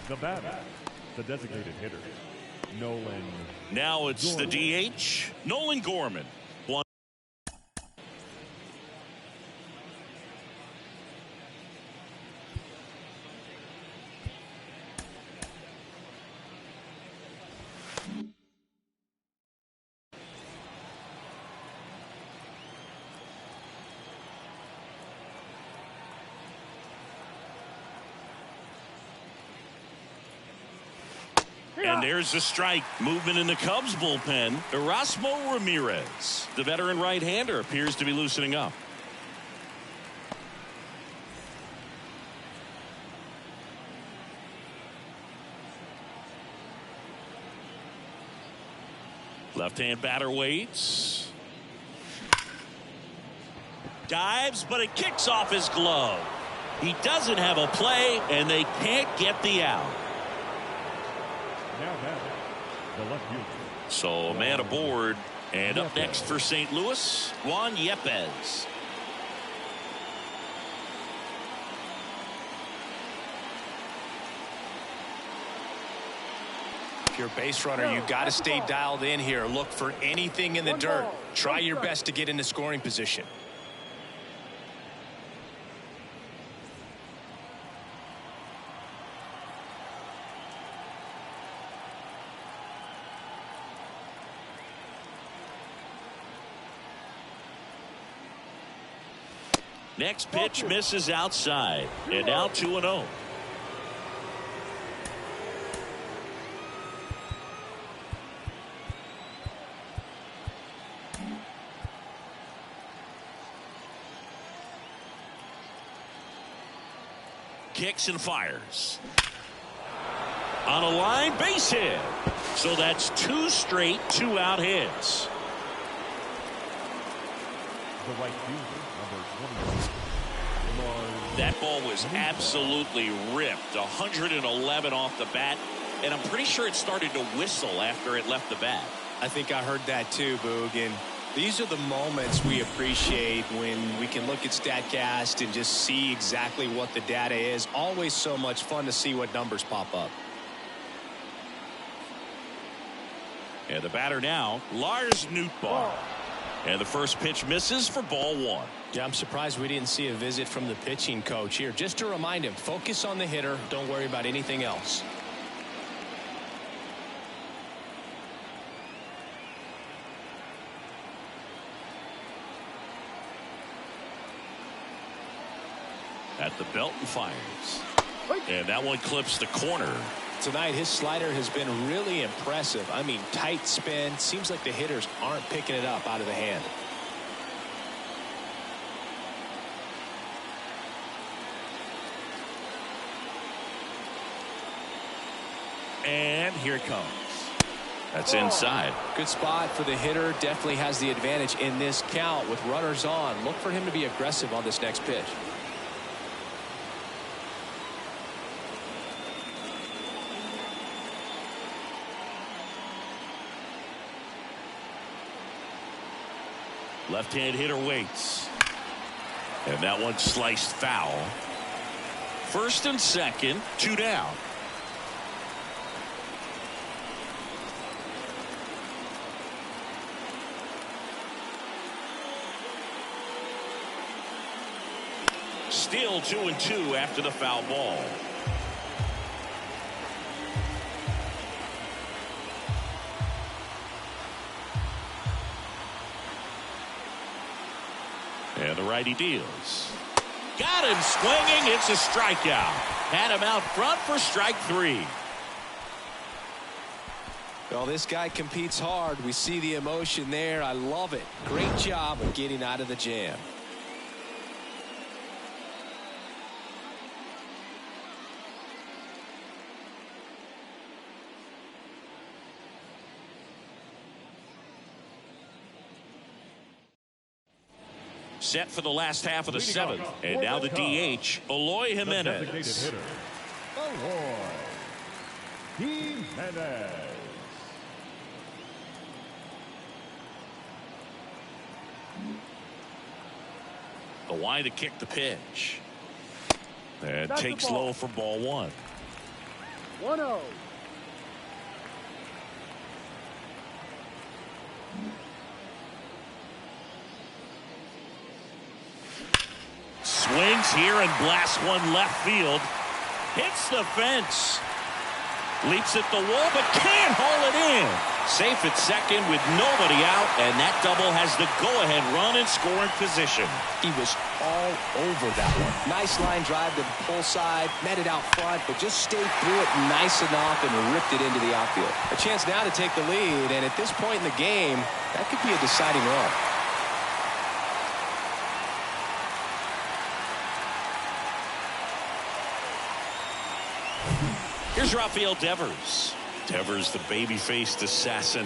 The batter, the designated hitter, Nolan. Now it's the DH, Nolan Gorman. And there's the strike. Movement in the Cubs bullpen. Erasmo Ramirez, the veteran right-hander, appears to be loosening up. Left-hand batter waits. Dives, but it kicks off his glove. He doesn't have a play, and they can't get the out. Now batting, the left fielder. So a man aboard, and up next for St. Louis, Juan Yepez. If you're a base runner, you got to stay dialed in here. Look for anything in the dirt. Try your best to get into scoring position. Next pitch misses outside, and now 2-0. Kicks and fires. On a line, base hit. So that's 2 straight 2-out hits. The right fielder, number 21. That ball was absolutely ripped. 111 off the bat, and I'm pretty sure it started to whistle after it left the bat. I think I heard that too, Boog. And these are the moments we appreciate when we can look at StatCast and just see exactly what the data is. Always so much fun to see what numbers pop up. And the batter now, Lars Nootbaar. And the first pitch misses for ball 1. Yeah, I'm surprised we didn't see a visit from the pitching coach here. Just to remind him, focus on the hitter. Don't worry about anything else. At the belt and fires. And that one clips the corner. Tonight, his slider has been really impressive. I mean, tight spin. Seems like the hitters aren't picking it up out of the hand. And here it comes. That's inside. Good spot for the hitter. Definitely has the advantage in this count with runners on. Look for him to be aggressive on this next pitch. Left-hand hitter waits. And that one sliced foul. First and second, 2 down. Still 2-2 after the foul ball. And the righty deals. Got him swinging. It's a strikeout. Had him out front for strike 3. Well, this guy competes hard. We see the emotion there. I love it. Great job of getting out of the jam. Set for the last half of the 7th. And now the DH, Eloy Jimenez. The designated hitter, Eloy Jimenez. The wide to kick the pitch. And takes low for ball 1. 1-0. Swings here and blasts one left field. Hits the fence. Leaps at the wall, but can't haul it in. Safe at second with nobody out, and that double has the go-ahead run in scoring position. He was all over that one. Nice line drive to the pull side, met it out front, but just stayed through it nice enough and ripped it into the outfield. A chance now to take the lead, and at this point in the game, that could be a deciding run. Here's Rafael Devers. Devers, the baby-faced assassin.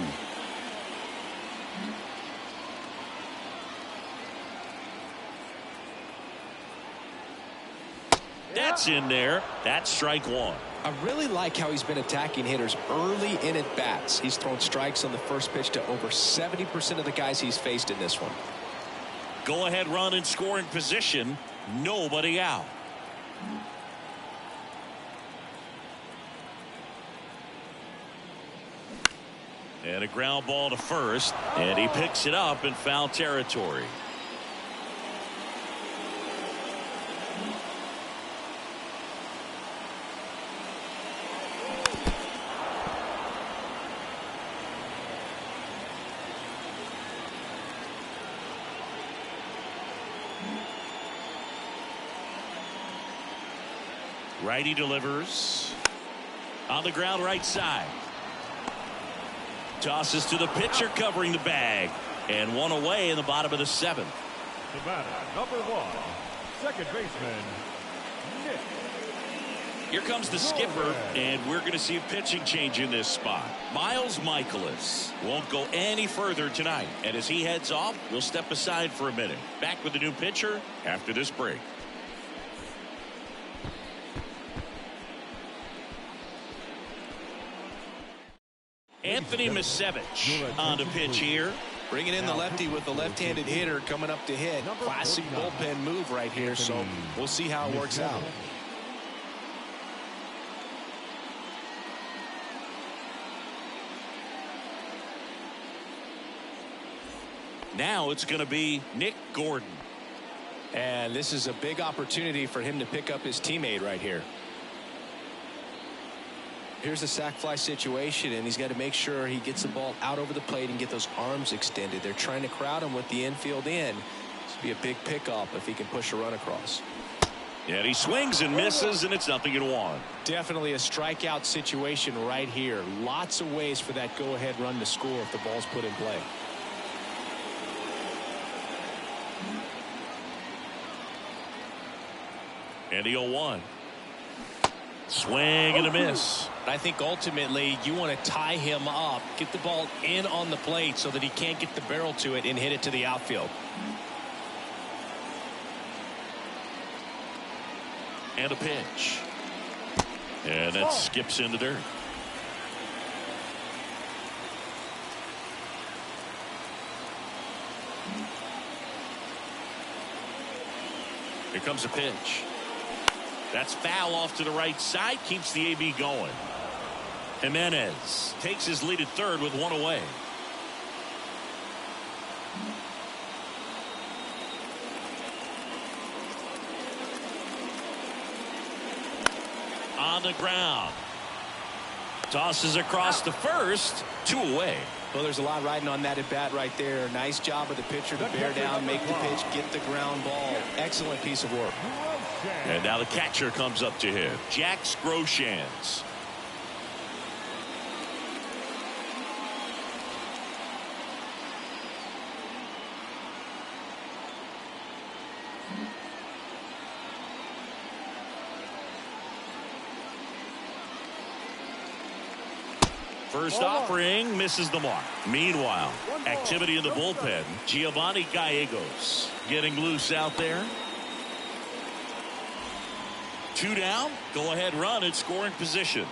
That's in there. That's strike one. I really like how he's been attacking hitters early in at bats. He's thrown strikes on the first pitch to over 70% of the guys he's faced in this one. Go-ahead run in scoring position. Nobody out. And a ground ball to first, and he picks it up in foul territory. Righty delivers on the ground right side. Tosses to the pitcher covering the bag, and one away in the bottom of the seventh. The batter, number one, second baseman, Nick. Here comes the skipper, and we're going to see a pitching change in this spot. Miles Michaelis won't go any further tonight, and as he heads off, we'll step aside for a minute. Back with the new pitcher after this break. Anthony Misevich on the pitch here. Bringing in the lefty with the left-handed hitter coming up to hit. Classic bullpen move right here, so we'll see how it works out. Now it's going to be Nick Gordon. And this is a big opportunity for him to pick up his teammate right here. Here's the sac fly situation, and he's got to make sure he gets the ball out over the plate and get those arms extended. They're trying to crowd him with the infield in. This would be a big pickup if he can push a run across. And he swings and misses, and it's 0-1. Definitely a strikeout situation right here. Lots of ways for that go-ahead run to score if the ball's put in play. And the 0-1. Swing and a miss. I think ultimately you want to tie him up, get the ball in on the plate so that he can't get the barrel to it and hit it to the outfield. And a pitch. And that skips into dirt. Here comes a pitch. That's foul off to the right side, keeps the AB going. Jimenez takes his lead at third with one away. On the ground. Tosses across to first, 2 away. Well, there's a lot riding on that at bat right there. Nice job of the pitcher to bear down, make the pitch, get the ground ball. Excellent piece of work. And now the catcher comes up to him, Jack Groshans. First offering misses the mark. Meanwhile, activity in the bullpen. Giovanni Gallegos getting loose out there. 2 down. Go ahead run in scoring position.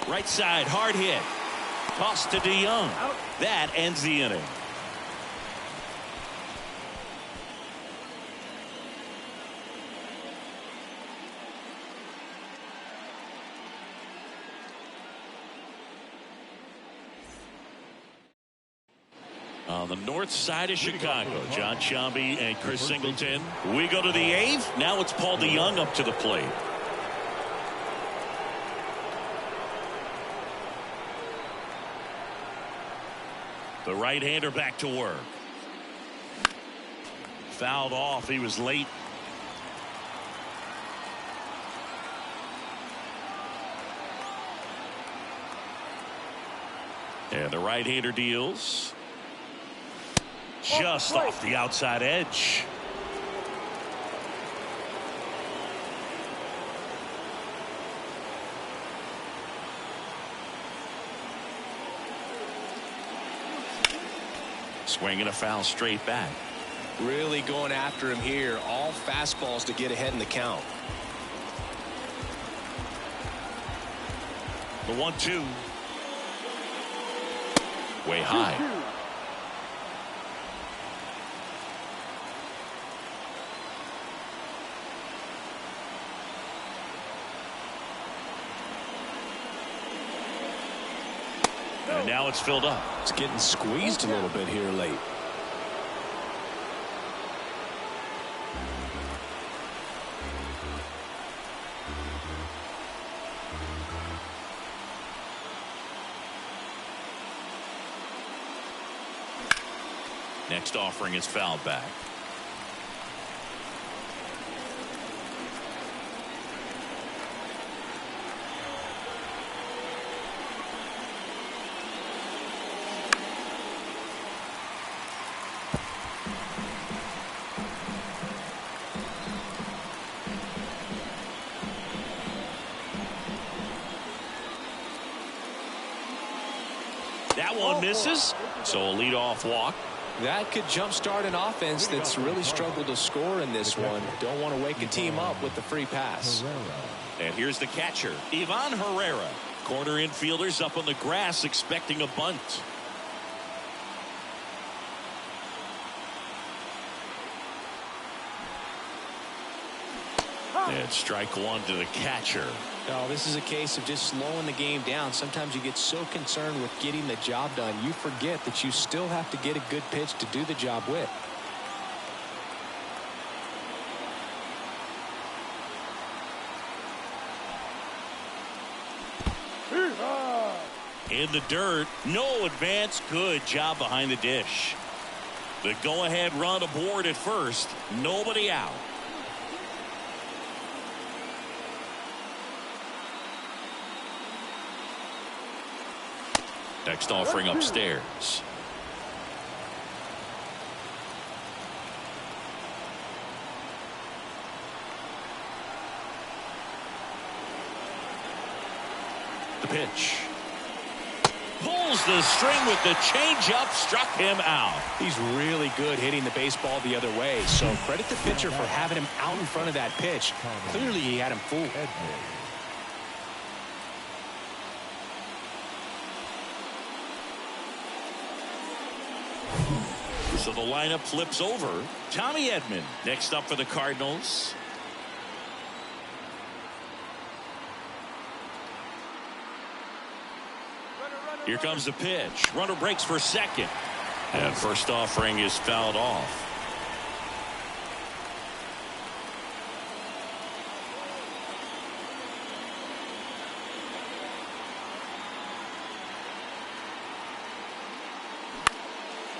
Right side, hard hit. Toss to DeYoung. That ends the inning. On the north side of Chicago, John Shambi and Chris Singleton. We go to the 8th. Now it's Paul DeYoung up to the plate. The right-hander back to work. Fouled off. He was late. And the right-hander deals. Just off the outside edge. Swinging a foul straight back. Really going after him here. All fastballs to get ahead in the count. The 1-2. Way high. And now it's filled up. It's getting squeezed a little bit here late. Next offering is fouled back. That one misses, so a leadoff walk. That could jumpstart an offense that's really struggled to score in this one. Don't want to wake a team up with the free pass. And here's the catcher, Ivan Herrera. Corner infielders up on the grass expecting a bunt. And strike one to the catcher. No, this is a case of just slowing the game down. Sometimes you get so concerned with getting the job done, you forget that you still have to get a good pitch to do the job with. In the dirt, no advance. Good job behind the dish. The go-ahead run aboard at first. Nobody out. Next offering upstairs. The pitch. Pulls the string with the changeup, struck him out. He's really good hitting the baseball the other way, so credit the pitcher for having him out in front of that pitch. Clearly he had him fooled. So the lineup flips over. Tommy Edman next up for the Cardinals. Here comes the pitch. Runner breaks for second. And first offering is fouled off.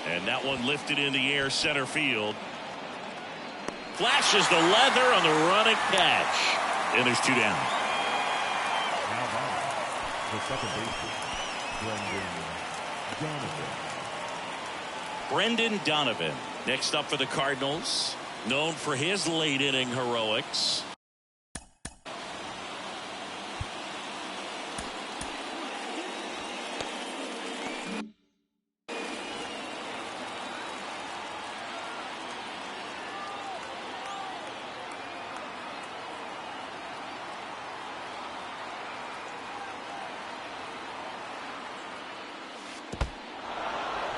And that one lifted in the air center field. Flashes the leather on the running catch. And there's two down. Now the second baseman, Brendan Donovan next up for the Cardinals, known for his late inning heroics.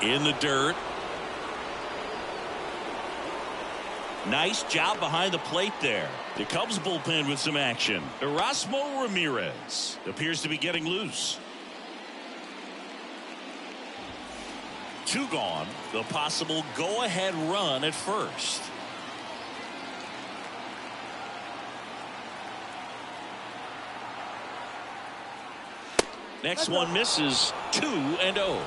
In the dirt. Nice job behind the plate there. The Cubs bullpen with some action. Erasmo Ramirez appears to be getting loose. 2 gone. The possible go-ahead run at first. Next one misses. 2-0.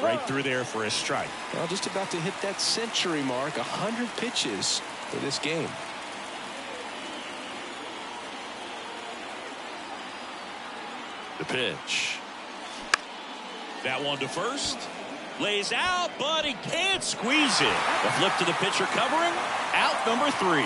Right through there for a strike. Well, just about to hit that century mark. 100 pitches for this game. The pitch. That one to first. Lays out, but he can't squeeze it. The flip to the pitcher covering. Out number 3.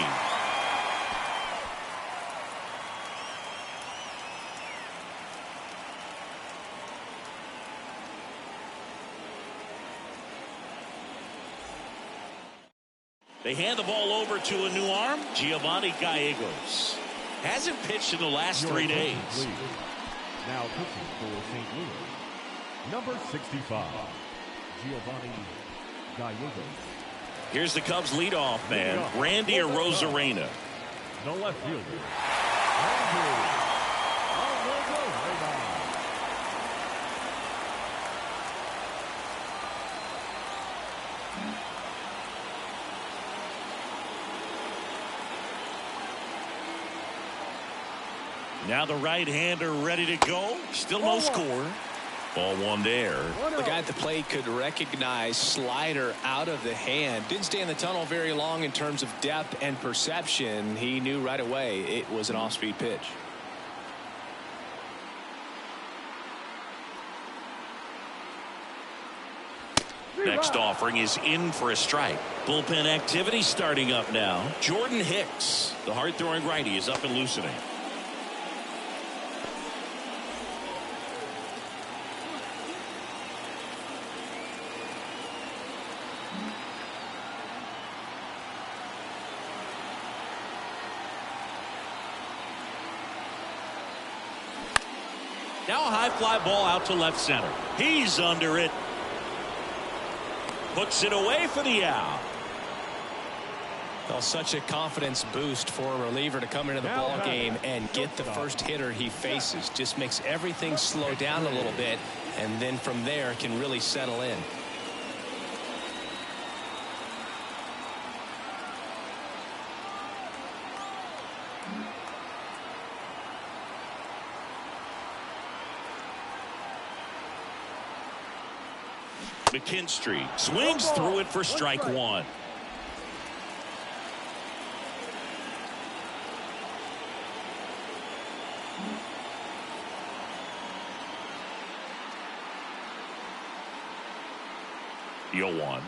They hand the ball over to a new arm, Giovanni Gallegos. Hasn't pitched in the last 3 days. Now pitching for St. Louis, number 65, Giovanni Gallegos. Here's the Cubs leadoff man, Randy Arozarena. The left fielder, Randy Arozarena. Now the right-hander ready to go. Still no score. Ball 1 there. The guy at the plate could recognize slider out of the hand. Didn't stay in the tunnel very long in terms of depth and perception. He knew right away it was an off-speed pitch. Next offering is in for a strike. Bullpen activity starting up now. Jordan Hicks, the hard-throwing righty, is up and loosening. Now a high fly ball out to left center. He's under it. Puts it away for the out. Well, such a confidence boost for a reliever to come into the ball game and get the first hitter he faces. Just makes everything slow down a little bit, and then from there can really settle in. McKinstry swings through it for strike 1. The 0-1.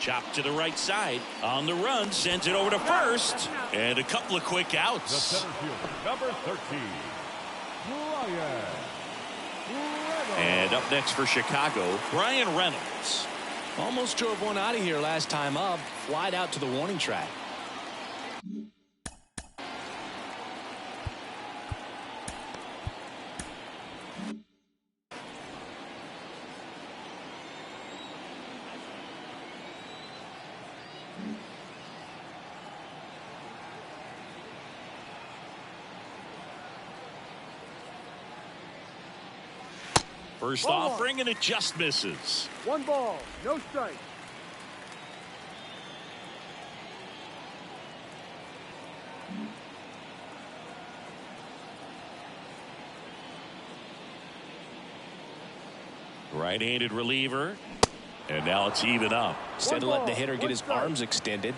Chop to the right side. On the run, sends it over to first. And a couple of quick The outs. center fielder, number 13, Brian. And up next for Chicago, Brian Reynolds. Almost drove one out of here last time up. Flied out to the warning track. First offering, and it just misses. 1 ball, no strike. Right-handed reliever. And now it's even up. Instead of letting the hitter get his arms extended,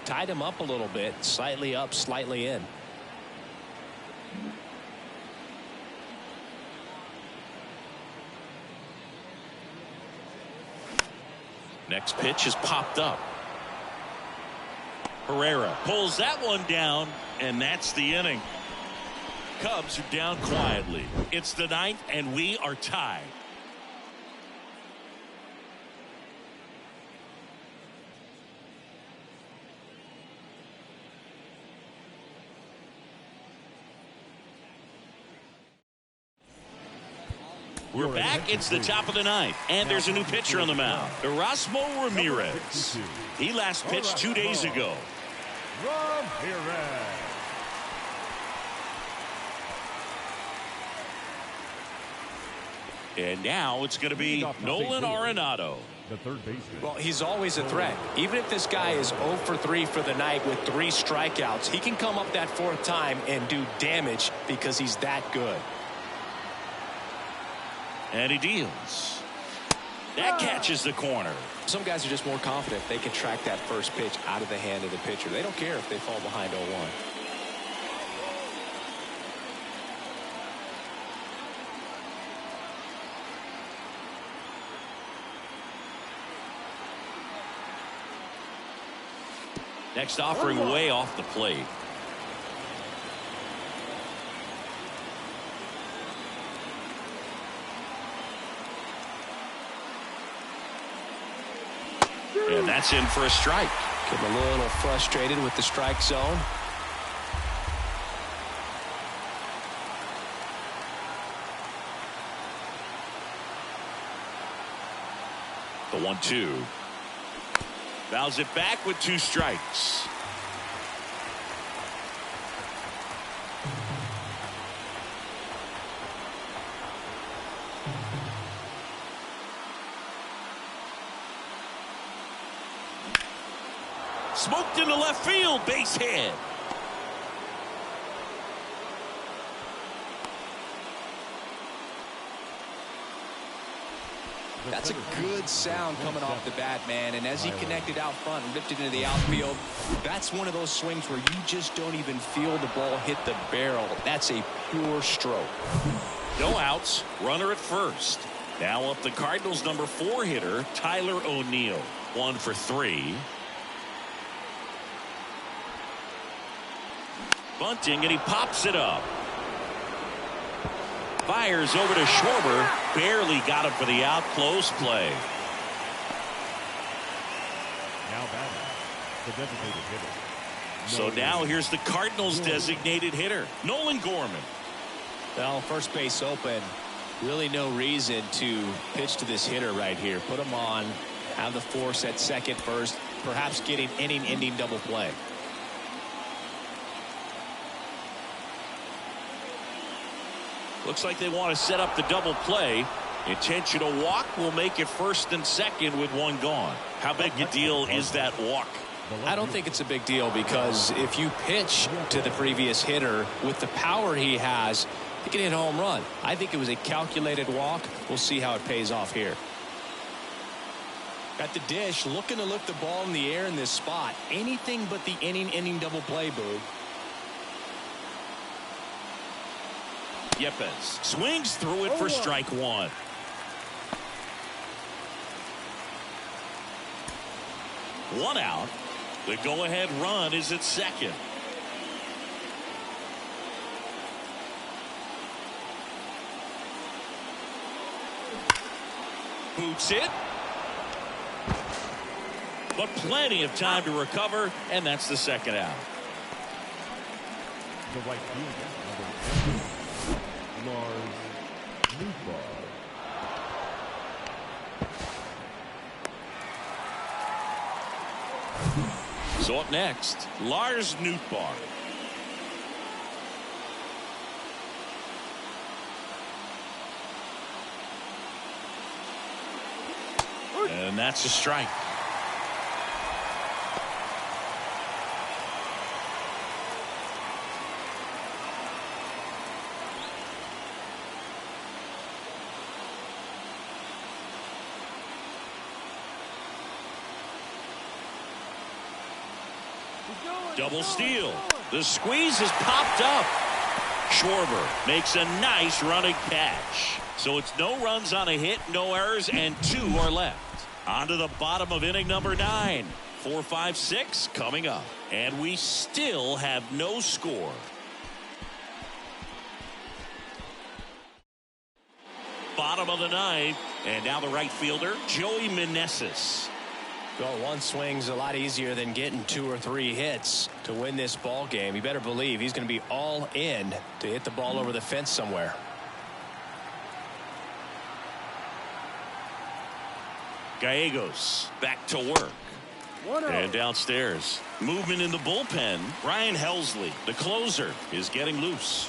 tied him up a little bit, slightly up, slightly in. Next pitch is popped up. Herrera pulls that one down, and that's the inning. Cubs are down quietly. It's the 9th, and we are tied. We're back. It's the top of the ninth, and there's a new pitcher on the mound, Erasmo Ramirez. He last pitched 2 days ago. Ramirez. And now it's going to be Nolan Arenado. The third baseman. Well, he's always a threat. Even if this guy is 0 for 3 for the night with 3 strikeouts, he can come up that 4th time and do damage because he's that good. And he deals. That catches the corner. Some guys are just more confident they can track that first pitch out of the hand of the pitcher. They don't care if they fall behind 0-1. Next offering way off the plate. And that's in for a strike. Getting a little frustrated with the strike zone. The 1-2. Fouls it back with 2 strikes. Smoked into left field, base hit. That's a good sound coming off the bat, man. And as he connected out front and ripped it into the outfield, that's one of those swings where you just don't even feel the ball hit the barrel. That's a pure stroke. No outs, runner at first. Now up the Cardinals' number 4 hitter, Tyler O'Neill. 1 for 3. Bunting, and he pops it up. Fires over to Schwarber. Barely got him for the out. Close play. Now batting, the designated hitter. So now here's the Cardinals' designated hitter, Nolan Gorman. Well, first base open. Really no reason to pitch to this hitter right here. Put him on. Have the force at second first. Perhaps getting inning-ending double play. Looks like they want to set up the double play. Intentional walk will make it first and second with 1 gone. How big a deal is that walk? I don't think it's a big deal because if you pitch to the previous hitter with the power he has, he can hit a home run. I think it was a calculated walk. We'll see how it pays off here. At the dish, looking to lift the ball in the air in this spot. Anything but the inning double play, Boog. Yepes swings through it for strike 1. One out. The go-ahead run is at second. Boots it. But plenty of time to recover, and that's the second out. The right fielder, number 10, Lars Nootbaar. So up next, Lars Nootbaar. And that's a strike. Double steal. The squeeze has popped up. Schwarber makes a nice running catch. So it's no runs on a hit, no errors, and 2 are left. On to the bottom of inning number 9. 4, 5, 6 coming up. And we still have no score. Bottom of the 9th. And now the right fielder, Joey Meneses. Well, 1 swing's a lot easier than getting 2 or 3 hits to win this ball game. You better believe he's going to be all in to hit the ball over the fence somewhere. Gallegos back to work. 1-0. And downstairs. Movement in the bullpen. Ryan Helsley, the closer, is getting loose.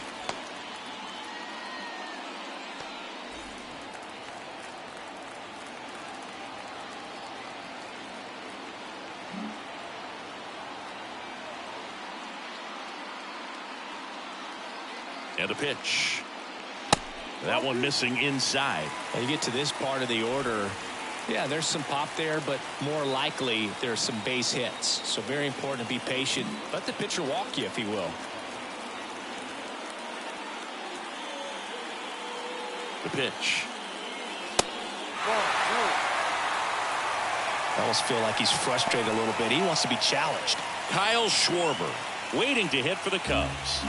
And a pitch. That one missing inside. When you get to this part of the order, yeah, there's some pop there, but more likely there's some base hits. So very important to be patient. Let the pitcher walk you, if he will. The pitch. I almost feel like he's frustrated a little bit. He wants to be challenged. Kyle Schwarber waiting to hit for the Cubs.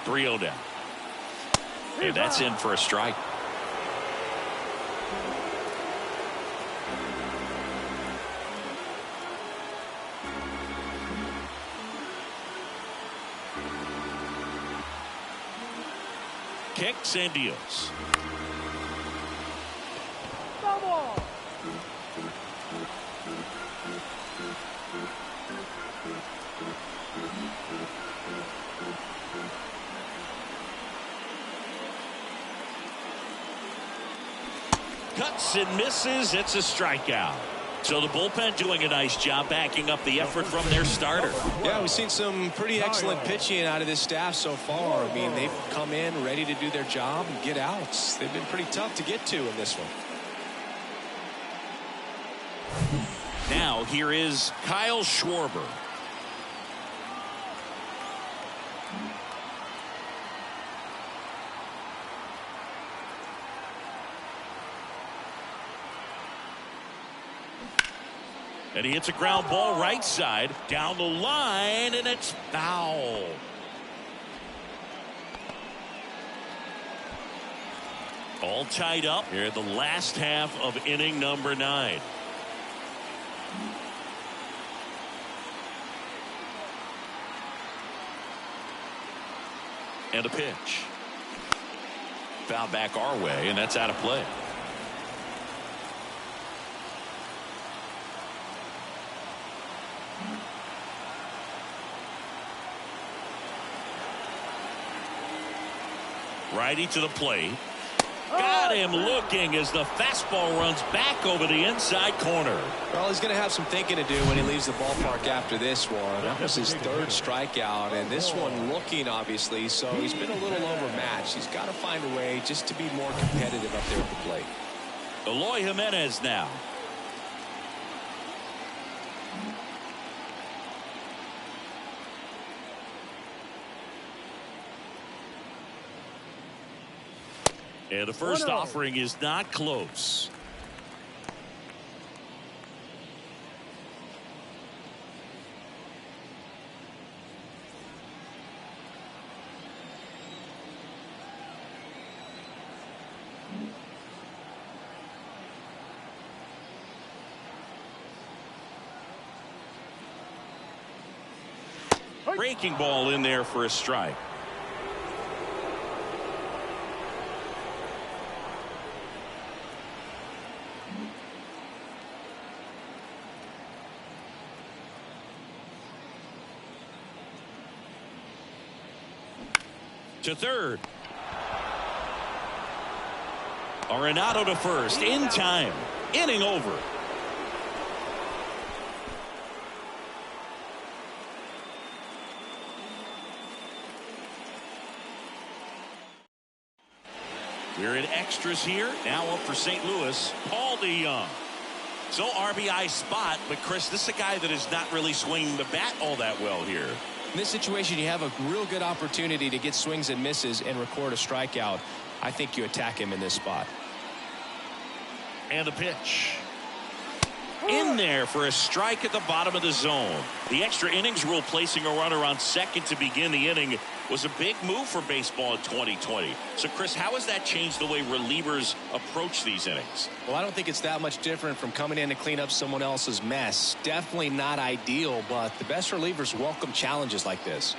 .3-0 down. And that's in for a strike. Kicks and deals. Vamos. Cuts and misses. It's a strikeout. So the bullpen doing a nice job backing up the effort from their starter. Yeah, we've seen some pretty excellent pitching out of this staff so far. I mean, they've come in ready to do their job and get outs. They've been pretty tough to get to in this one. Now here is Kyle Schwarber. And he hits a ground ball right side down the line, and it's foul. All tied up here in the last half of inning number 9. And a pitch. Foul back our way, and that's out of play. Righty to the plate. Got him looking as the fastball runs back over the inside corner. Well, he's going to have some thinking to do when he leaves the ballpark after this one. That was his 3rd strikeout, and this one looking, obviously, so he's been a little overmatched. He's got to find a way just to be more competitive up there at the plate. Eloy Jimenez now. And the first offering is not close. Breaking ball in there for a strike. To third. Arenado to first in time. Inning over. We're in extras here. Now up for St. Louis, Paul DeYoung. So RBI spot, but Chris, this is a guy that is not really swinging the bat all that well here. In this situation, you have a real good opportunity to get swings and misses and record a strikeout. I think you attack him in this spot. And a pitch. In there for a strike at the bottom of the zone. The extra innings rule placing a runner on second to begin the inning. was a big move for baseball in 2020. So, Chris, how has that changed the way relievers approach these innings? Well, I don't think it's that much different from coming in to clean up someone else's mess. Definitely not ideal, but the best relievers welcome challenges like this.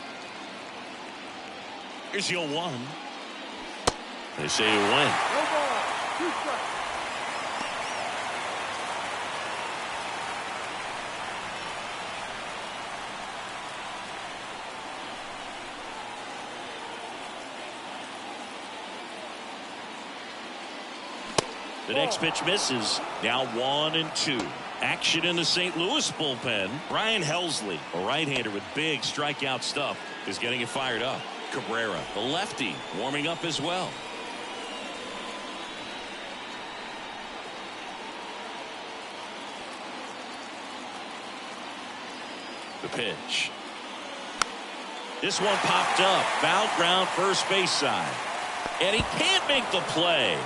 Here's your 1. They say you win. No ball. 2 strikes. The next pitch misses. Now 1-2. Action in the St. Louis bullpen. Brian Helsley, a right-hander with big strikeout stuff, is getting it fired up. Cabrera, the lefty, warming up as well. The pitch. This one popped up. Foul ground first base side. And he can't make the play.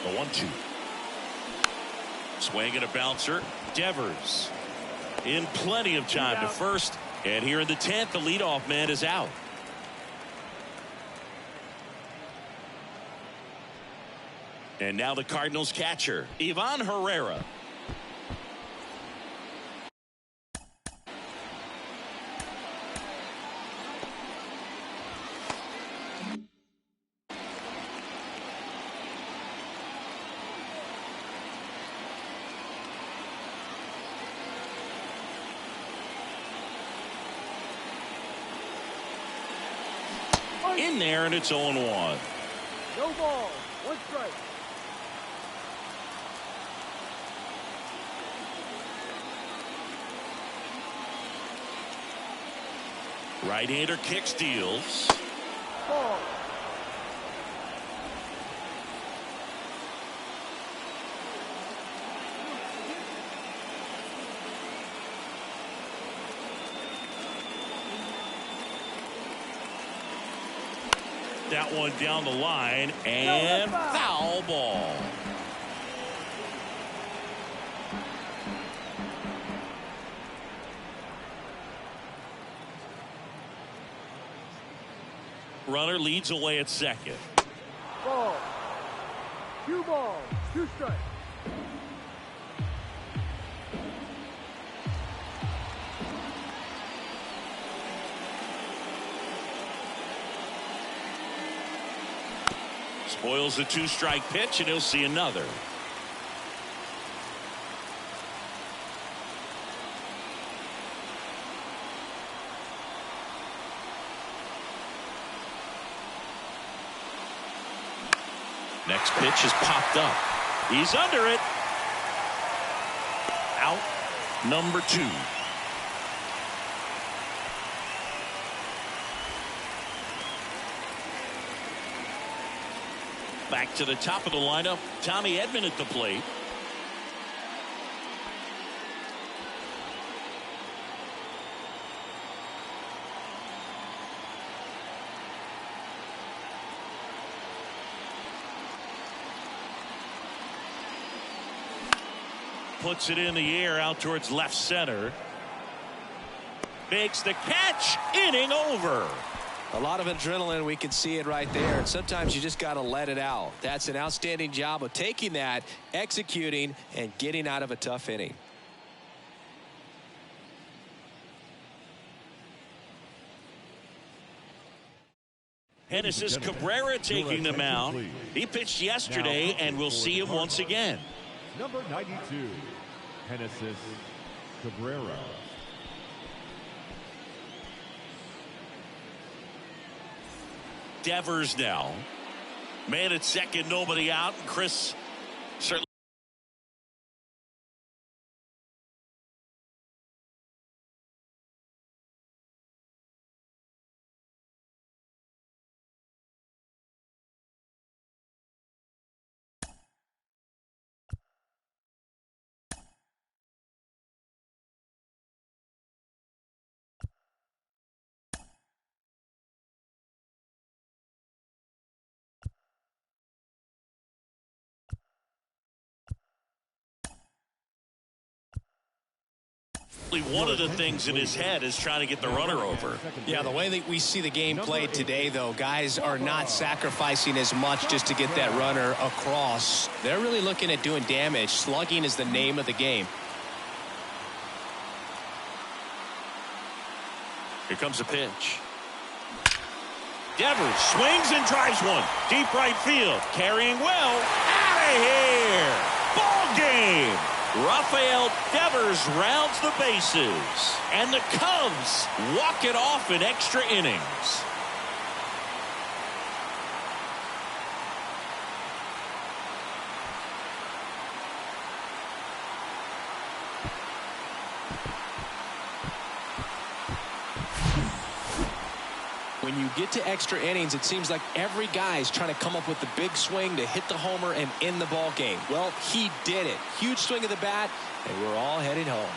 The 1-2. Swing and a bouncer. Devers in plenty of time to first. And here in the 10th, the leadoff man is out. And now the Cardinals catcher, Ivan Herrera. In there, and it's 0-1. No ball. 1 strike. Right-hander kick steals. Ball. That one down the line, and foul ball. Runner leads away at second. Ball. 2 balls. 2 strikes. Spoils the 2-strike pitch, and he'll see another. Next pitch is popped up. He's under it. Out number 2. Back to the top of the lineup, Tommy Edman at the plate. Puts it in the air out towards left center. Makes the catch. Inning over. A lot of adrenaline. We can see it right there. And sometimes you just got to let it out. That's an outstanding job of taking that, executing, and getting out of a tough inning. Genesis Cabrera taking the mound. He pitched yesterday, and we'll see him once again. Number 92, Genesis Cabrera. Devers now. Man at second, nobody out. Chris certainly One of the things in his head is trying to get the runner over. Yeah, the way that we see the game played today, though, guys are not sacrificing as much just to get that runner across. They're really looking at doing damage. Slugging is the name of the game. Here comes a pitch. Devers swings and drives one. Deep right field. Carrying well. Out of here. Ball game. Rafael Devers rounds the bases. And the Cubs walk it off in extra innings. When you get to extra innings, it seems like every guy's trying to come up with the big swing to hit the homer and end the ball game. Well, he did it. Huge swing of the bat, and we're all headed home.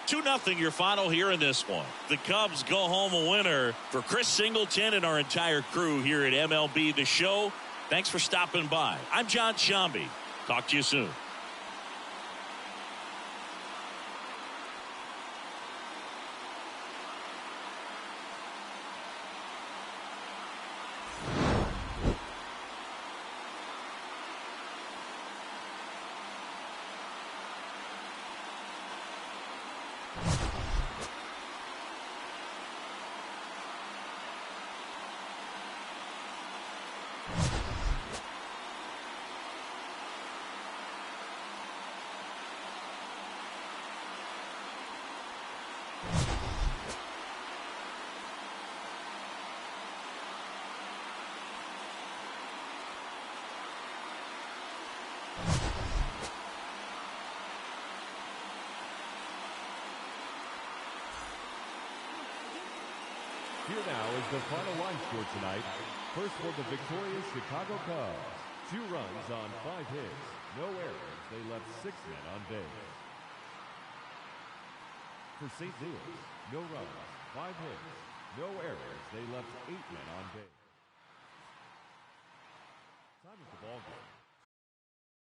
Two 2-0 your final here in this one. The Cubs go home a winner. For Chris Singleton and our entire crew here at MLB The Show, thanks for stopping by. I'm John Shambi. Talk to you soon. Here now is the final line score tonight. First for the victorious Chicago Cubs. 2 runs on 5 hits. No errors. They left 6 men on base. For St. Louis, no runs, 5 hits. No errors. They left 8 men on base. Time of the ball game.